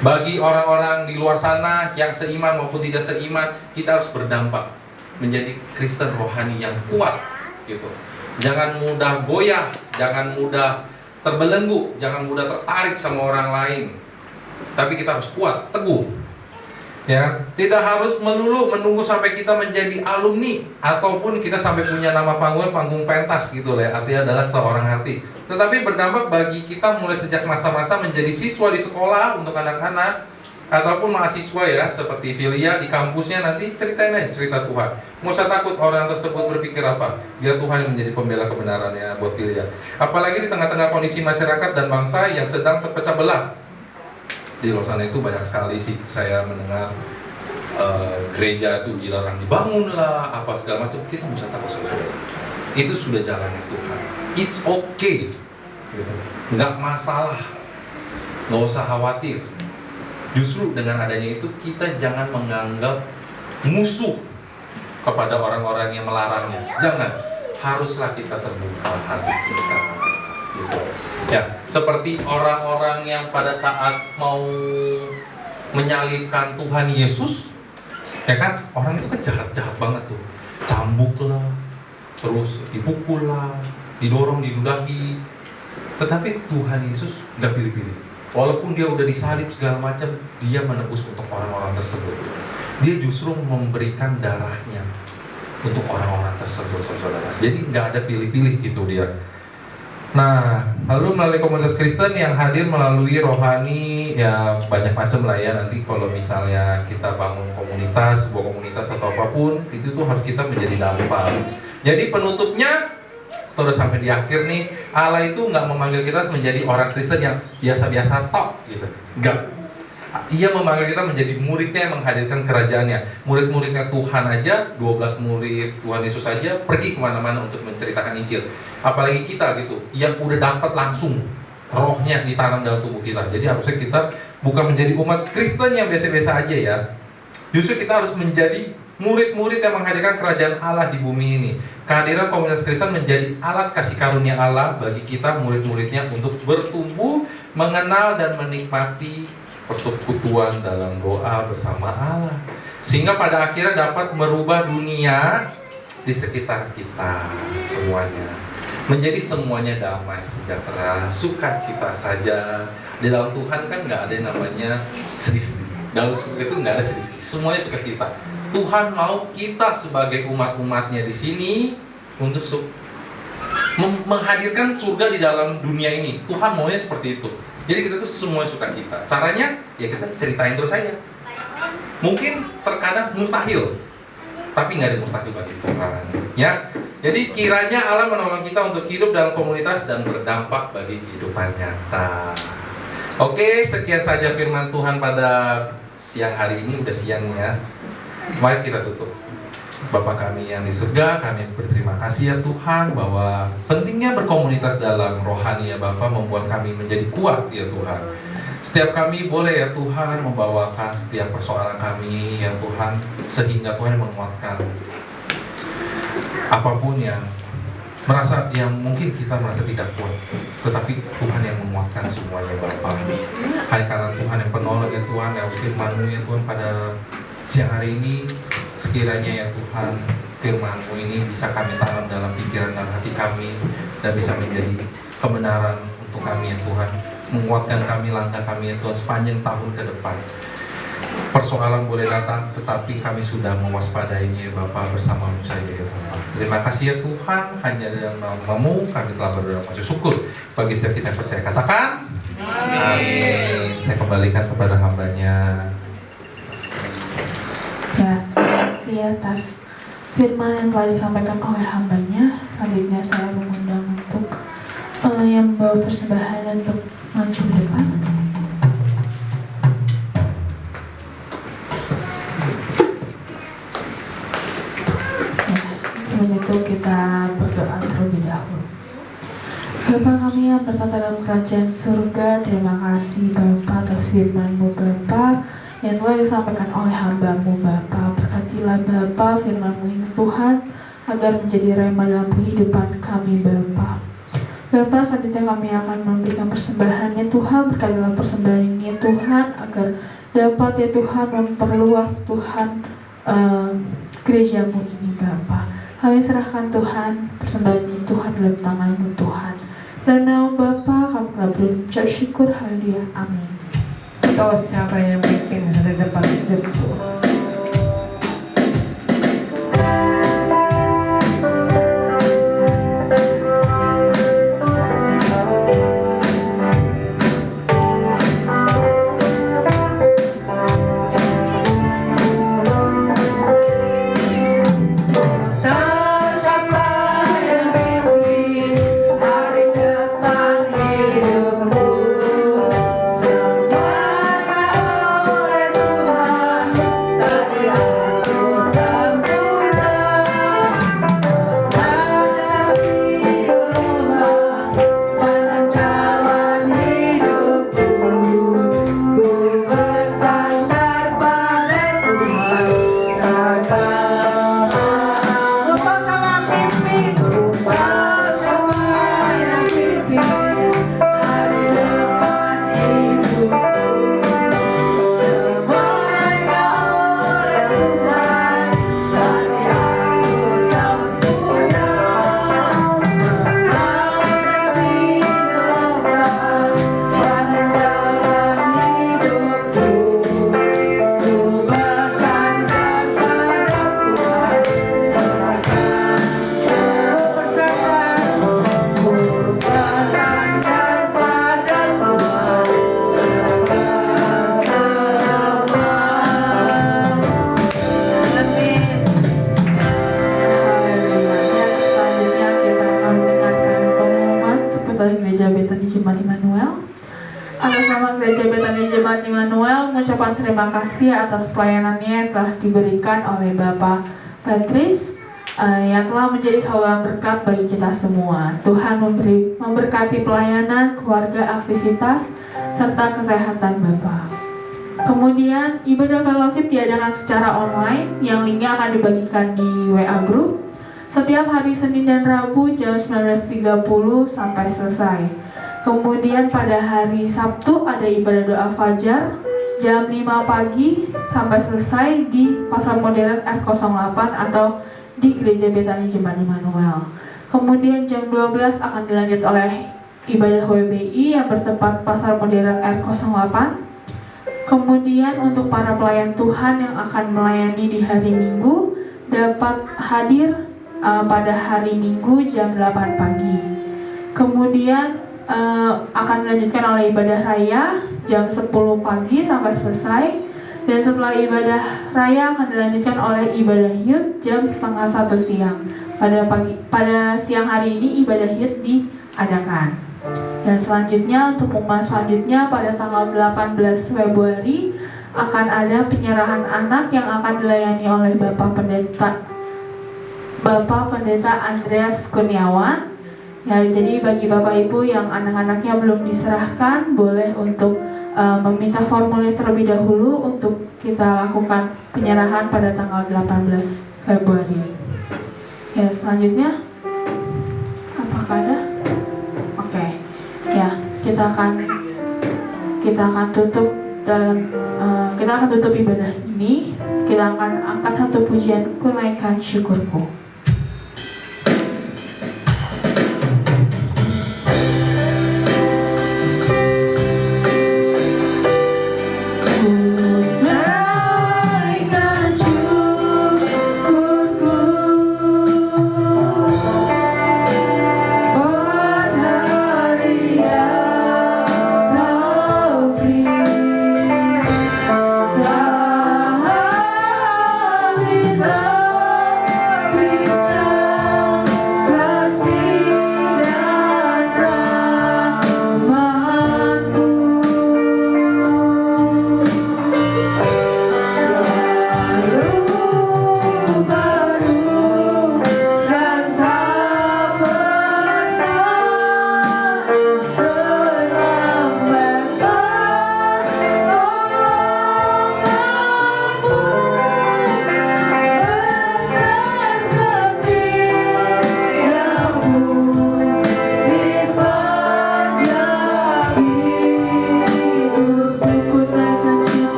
Bagi orang-orang di luar sana yang seiman maupun tidak seiman, kita harus berdampak menjadi Kristen rohani yang kuat gitu. Jangan mudah goyah, jangan mudah terbelenggu, jangan mudah tertarik sama orang lain. Tapi kita harus kuat, teguh. Ya, tidak harus melulu menunggu sampai kita menjadi alumni ataupun kita sampai punya nama panggung pentas gitu lah ya. Artinya adalah seorang artis. Tetapi berdampak bagi kita mulai sejak masa-masa menjadi siswa di sekolah untuk anak-anak ataupun mahasiswa ya, seperti Filia di kampusnya nanti ceritain aja cerita Tuhan. Nggak usah takut orang tersebut berpikir apa, biar Tuhan yang menjadi pembela kebenarannya buat Filia. Apalagi di tengah-tengah kondisi masyarakat dan bangsa yang sedang terpecah belah. Di luar sana itu banyak sekali sih saya mendengar gereja itu dilarang dibangun lah, apa segala macam. Kita nggak usah takut saudara. Itu sudah jalannya Tuhan. It's okay, gitu. Nggak masalah, nggak usah khawatir. Justru dengan adanya itu kita jangan menganggap musuh kepada orang-orang yang melarangnya. Jangan, haruslah kita terbuka hati kita. Gitu. Ya, seperti orang-orang yang pada saat mau menyalibkan Tuhan Yesus, ya kan, orang itu kan jahat-jahat banget tuh, cambuk lah, terus dipukul lah, didorong, diludahi. Tetapi Tuhan Yesus nggak pilih-pilih. Walaupun dia udah disalib segala macam, dia menebus untuk orang-orang tersebut. Dia justru memberikan darahnya untuk orang-orang tersebut, saudara. Jadi nggak ada pilih-pilih gitu dia. Nah, lalu melalui komunitas Kristen yang hadir melalui rohani, ya banyak macam lah ya. Nanti kalau misalnya kita bangun komunitas, sebuah komunitas atau apapun, itu tuh harus kita menjadi dampak. Jadi penutupnya, udah sampai di akhir nih, Allah itu nggak memanggil kita menjadi orang Kristen yang biasa-biasa tok gitu, enggak. Ia memanggil kita menjadi muridnya yang menghadirkan kerajaannya. Murid-muridnya Tuhan aja, 12 murid Tuhan Yesus aja pergi kemana-mana untuk menceritakan Injil. Apalagi kita gitu, yang udah dapat langsung rohnya ditanam dalam tubuh kita. Jadi harusnya kita bukan menjadi umat Kristen yang biasa-biasa aja ya. Justru kita harus menjadi murid-murid yang menghadirkan kerajaan Allah di bumi ini. Kehadiran komunitas Kristen menjadi alat kasih karunia Allah bagi kita murid-muridnya untuk bertumbuh, mengenal dan menikmati persekutuan dalam doa bersama Allah. Sehingga pada akhirnya dapat merubah dunia di sekitar kita semuanya. Menjadi semuanya damai, sejahtera, sukacita saja. Di dalam Tuhan kan nggak ada yang namanya sedih-sedih. Dalam surga itu nggak ada sedih-sedih. Semuanya sukacita. Tuhan mau kita sebagai umat-umatnya di sini untuk menghadirkan surga di dalam dunia ini. Tuhan maunya seperti itu. Jadi kita tuh semua sukacita. Caranya ya kita ceritain terus saja. Mungkin terkadang mustahil, tapi nggak ada mustahil bagi Tuhan. Ya. Jadi kiranya Allah menolong kita untuk hidup dalam komunitas dan berdampak bagi kehidupan nyata. Oke, sekian saja firman Tuhan pada siang hari ini. Udah siang ya. Mari kita tutup. Bapa kami yang di surga, kami berterima kasih ya Tuhan bahwa pentingnya berkomunitas dalam rohani ya Bapa membuat kami menjadi kuat ya Tuhan. Setiap kami boleh ya Tuhan membawakan setiap persoalan kami ya Tuhan, sehingga Tuhan menguatkan apapun yang mungkin kita merasa tidak kuat, tetapi Tuhan yang menguatkan semuanya Bapa. Hanya karena Tuhan yang penolong ya Tuhan, yang firman-Mu ya Tuhan pada siang hari ini, sekiranya ya Tuhan firman-Mu ini bisa kami tanam dalam pikiran dan hati kami, dan bisa menjadi kebenaran untuk kami ya Tuhan, menguatkan kami, langkah kami ya Tuhan sepanjang tahun ke depan. Persoalan boleh datang, tetapi kami sudah mewaspadainya ya Bapa, bersama-Mu saja ya Bapa. Terima kasih ya Tuhan, hanya dalam nama-Mu kami telah berdoa mengucap syukur bagi setiap kita yang percaya. Katakan amin. Saya kembalikan kepada hambanya. Ya, terima kasih atas firman yang telah disampaikan oleh hambanya. Selanjutnya saya mengundang untuk yang membawa persembahan untuk maju ke depan. Sebelum itu kita berdoa terlebih dahulu. Bapa kami yang bertata dalam kerajaan surga, terima kasih Bapa atas firman-Mu Bapa yang telah disampaikan oleh hamba-Mu Bapa. Berkatilah Bapa firman-Mu ini Tuhan, agar menjadi rema dalam kehidupan kami Bapa. Bapa, selanjutnya kami akan memberikan persembahannya Tuhan. Berkatilah persembahan ini Tuhan, agar dapat ya Tuhan memperluas Tuhan gereja-Mu ini Bapa. Kami serahkan Tuhan persembahan ini Tuhan dalam tangan-Mu Tuhan. Dan nama Bapa kami telah berucap syukur. Haleluya. Amin. Toh siapa yang bikin hari depan hidupku? Mengucapkan terima kasih atas pelayanannya yang telah diberikan oleh Bapak Patrice yang telah menjadi saluran berkat bagi kita semua. Tuhan memberkati pelayanan, keluarga, aktivitas, serta kesehatan Bapak. Kemudian ibadah fellowship diadakan secara online yang linknya akan dibagikan di WA Group setiap hari Senin dan Rabu jam 19.30 sampai selesai. Kemudian pada hari Sabtu ada ibadah doa fajar jam 5 pagi sampai selesai di Pasar Modern R08 atau di Gereja Betani Jemaat Immanuel. Kemudian jam 12 akan dilanjut oleh ibadah WBI yang bertempat Pasar Modern R08. Kemudian untuk para pelayan Tuhan yang akan melayani di hari Minggu dapat hadir pada hari Minggu jam 8 pagi. Kemudian akan dilanjutkan oleh ibadah raya jam 10 pagi sampai selesai, dan setelah ibadah raya akan dilanjutkan oleh ibadah youth jam 12:30 siang. Pada siang hari ini ibadah youth diadakan. Dan selanjutnya untuk pengumuman selanjutnya pada tanggal 18 Februari akan ada penyerahan anak yang akan dilayani oleh Bapak Pendeta Andreas Kurniawan. Ya, jadi bagi Bapak Ibu yang anak-anaknya belum diserahkan, boleh untuk meminta formulir terlebih dahulu untuk kita lakukan penyerahan pada tanggal 18 Februari. Ya, selanjutnya apakah ada? Oke. Ya, kita akan tutup ibadah ini. Kita akan angkat satu pujian, ku naikkan syukurku.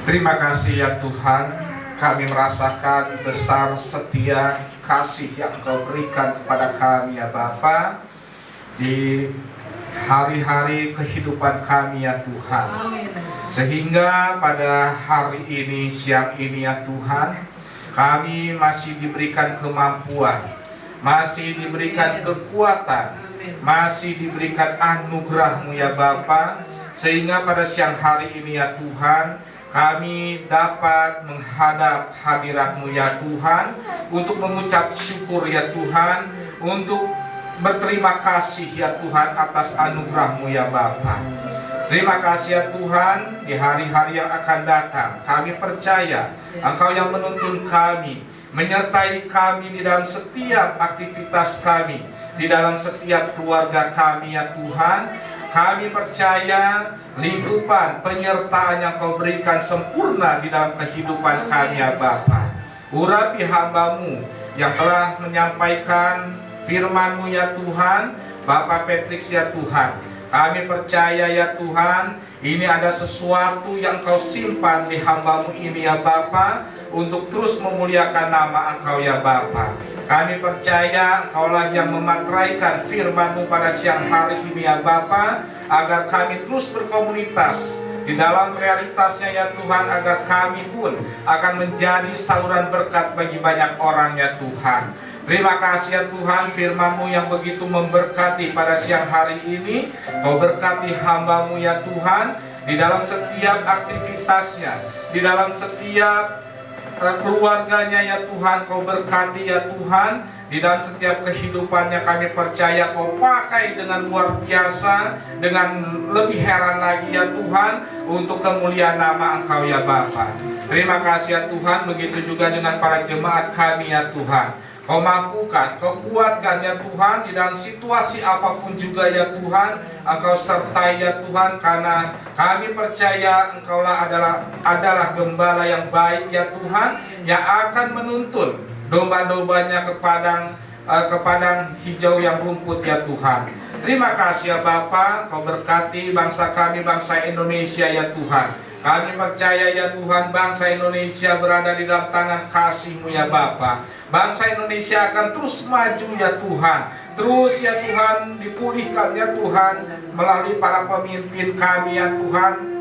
Terima kasih ya Tuhan, kami merasakan besar setia kasih yang Engkau berikan kepada kami ya Bapa di hari-hari kehidupan kami ya Tuhan. Sehingga pada hari ini, siang ini ya Tuhan, kami masih diberikan kemampuan, masih diberikan kekuatan, masih diberikan anugerah-Mu ya Bapa, sehingga pada siang hari ini ya Tuhan, kami dapat menghadap hadirat-Mu ya Tuhan, untuk mengucap syukur ya Tuhan, untuk berterima kasih ya Tuhan atas anugerah-Mu ya Bapa. Terima kasih ya Tuhan, di hari-hari yang akan datang kami percaya Engkau yang menuntun kami, menyertai kami di dalam setiap aktivitas kami, di dalam setiap keluarga kami ya Tuhan. Kami percaya lingkupan penyertaan yang Kau berikan sempurna di dalam kehidupan kami ya Bapa. Urapi hamba-Mu yang telah menyampaikan firman-Mu ya Tuhan, Bapak Patrick ya Tuhan. Kami percaya ya Tuhan, ini ada sesuatu yang Kau simpan di hamba-Mu ini ya Bapa, untuk terus memuliakan nama Engkau ya Bapa. Kami percaya Engkaulah yang memateraikan firman-Mu pada siang hari ini ya Bapa, agar kami terus berkomunitas di dalam realitasnya ya Tuhan, agar kami pun akan menjadi saluran berkat bagi banyak orang ya Tuhan. Terima kasih ya Tuhan, firman-Mu yang begitu memberkati pada siang hari ini. Kau berkati hamba-Mu ya Tuhan, di dalam setiap aktivitasnya, di dalam setiap keluarganya ya Tuhan. Kau berkati ya Tuhan, di dalam setiap kehidupannya. Kami percaya Kau pakai dengan luar biasa, dengan lebih heran lagi ya Tuhan, untuk kemuliaan nama Engkau ya Bapa. Terima kasih ya Tuhan, begitu juga dengan para jemaat kami ya Tuhan. Kau mampukan, Kau kuatkan ya Tuhan, di dalam situasi apapun juga ya Tuhan. Engkau sertai ya Tuhan, karena kami percaya Engkaulah adalah gembala yang baik ya Tuhan, yang akan menuntun domba-dombanya ke padang ke padang hijau yang rumput ya Tuhan. Terima kasih ya Bapa, Kau berkati bangsa kami, bangsa Indonesia ya Tuhan. Kami percaya ya Tuhan, bangsa Indonesia berada di dalam tangan kasih-Mu ya Bapa. Bangsa Indonesia akan terus maju ya Tuhan. Terus ya Tuhan dipulihkan ya Tuhan melalui para pemimpin kami ya Tuhan.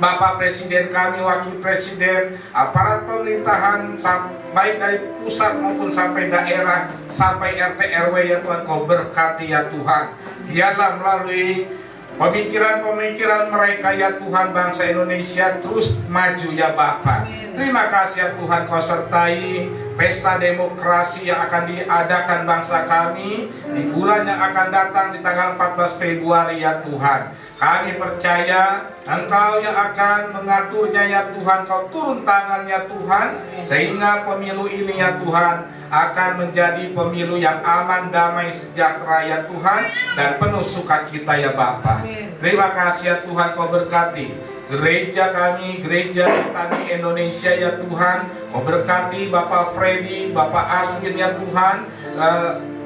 Bapak Presiden kami, Wakil Presiden, aparat pemerintahan baik dari pusat maupun sampai daerah, sampai RT RW ya Tuhan, Kau berkati ya Tuhan. Biarlah melalui pemikiran-pemikiran mereka ya Tuhan, bangsa Indonesia terus maju ya Bapa. Terima kasih ya Tuhan, Kau sertai pesta demokrasi yang akan diadakan bangsa kami di bulan yang akan datang di tanggal 14 Februari ya Tuhan. Kami percaya Engkau yang akan mengaturnya ya Tuhan. Kau turun tangan ya Tuhan, sehingga pemilu ini ya Tuhan akan menjadi pemilu yang aman, damai, sejahtera ya Tuhan, dan penuh sukacita ya Bapa. Terima kasih ya Tuhan, Kau berkati gereja kami, gereja Betani Indonesia ya Tuhan. Kau berkati Bapak Freddy, Bapak Aswin ya Tuhan,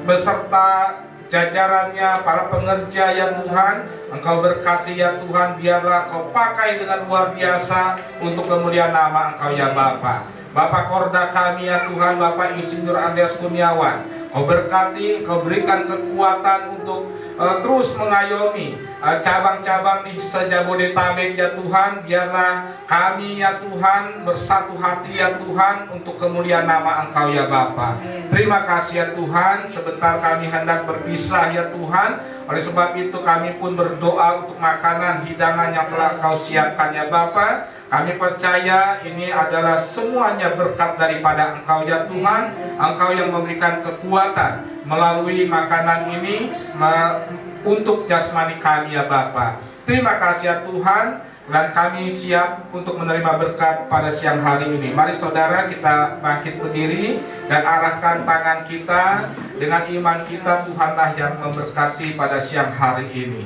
beserta jajarannya, para pengerja ya Tuhan. Engkau berkati ya Tuhan, biarlah Kau pakai dengan luar biasa untuk kemuliaan nama Engkau ya Bapa. Bapak Korda kami ya Tuhan, Bapak Insinyur Andreas Kurniawan, Kau berkati, Kau berikan kekuatan untuk terus mengayomi cabang-cabang di sejabodetabek ya Tuhan. Biarlah kami ya Tuhan bersatu hati ya Tuhan untuk kemuliaan nama Engkau ya Bapa. Terima kasih ya Tuhan, sebentar kami hendak berpisah ya Tuhan. Oleh sebab itu kami pun berdoa untuk makanan hidangan yang telah Kau siapkan ya Bapa. Kami percaya ini adalah semuanya berkat daripada Engkau ya Tuhan. Engkau yang memberikan kekuatan melalui makanan ini untuk jasmani kami ya Bapa. Terima kasih ya Tuhan, dan kami siap untuk menerima berkat pada siang hari ini. Mari saudara kita bangkit berdiri dan arahkan tangan kita. Dengan iman kita, Tuhanlah yang memberkati pada siang hari ini.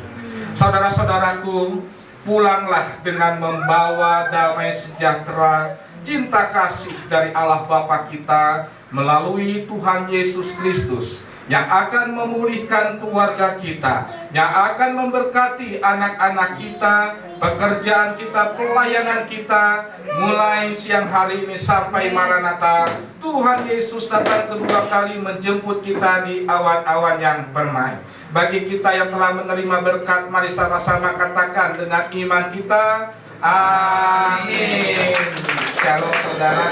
Saudara-saudaraku, pulanglah dengan membawa damai sejahtera, cinta kasih dari Allah Bapa kita melalui Tuhan Yesus Kristus, yang akan memulihkan keluarga kita, yang akan memberkati anak-anak kita, pekerjaan kita, pelayanan kita, mulai siang hari ini sampai Maranatha. Tuhan Yesus datang kedua kali menjemput kita di awan-awan yang permai. Bagi kita yang telah menerima berkat, mari sama-sama katakan dengan iman kita, amin. Shalom saudara.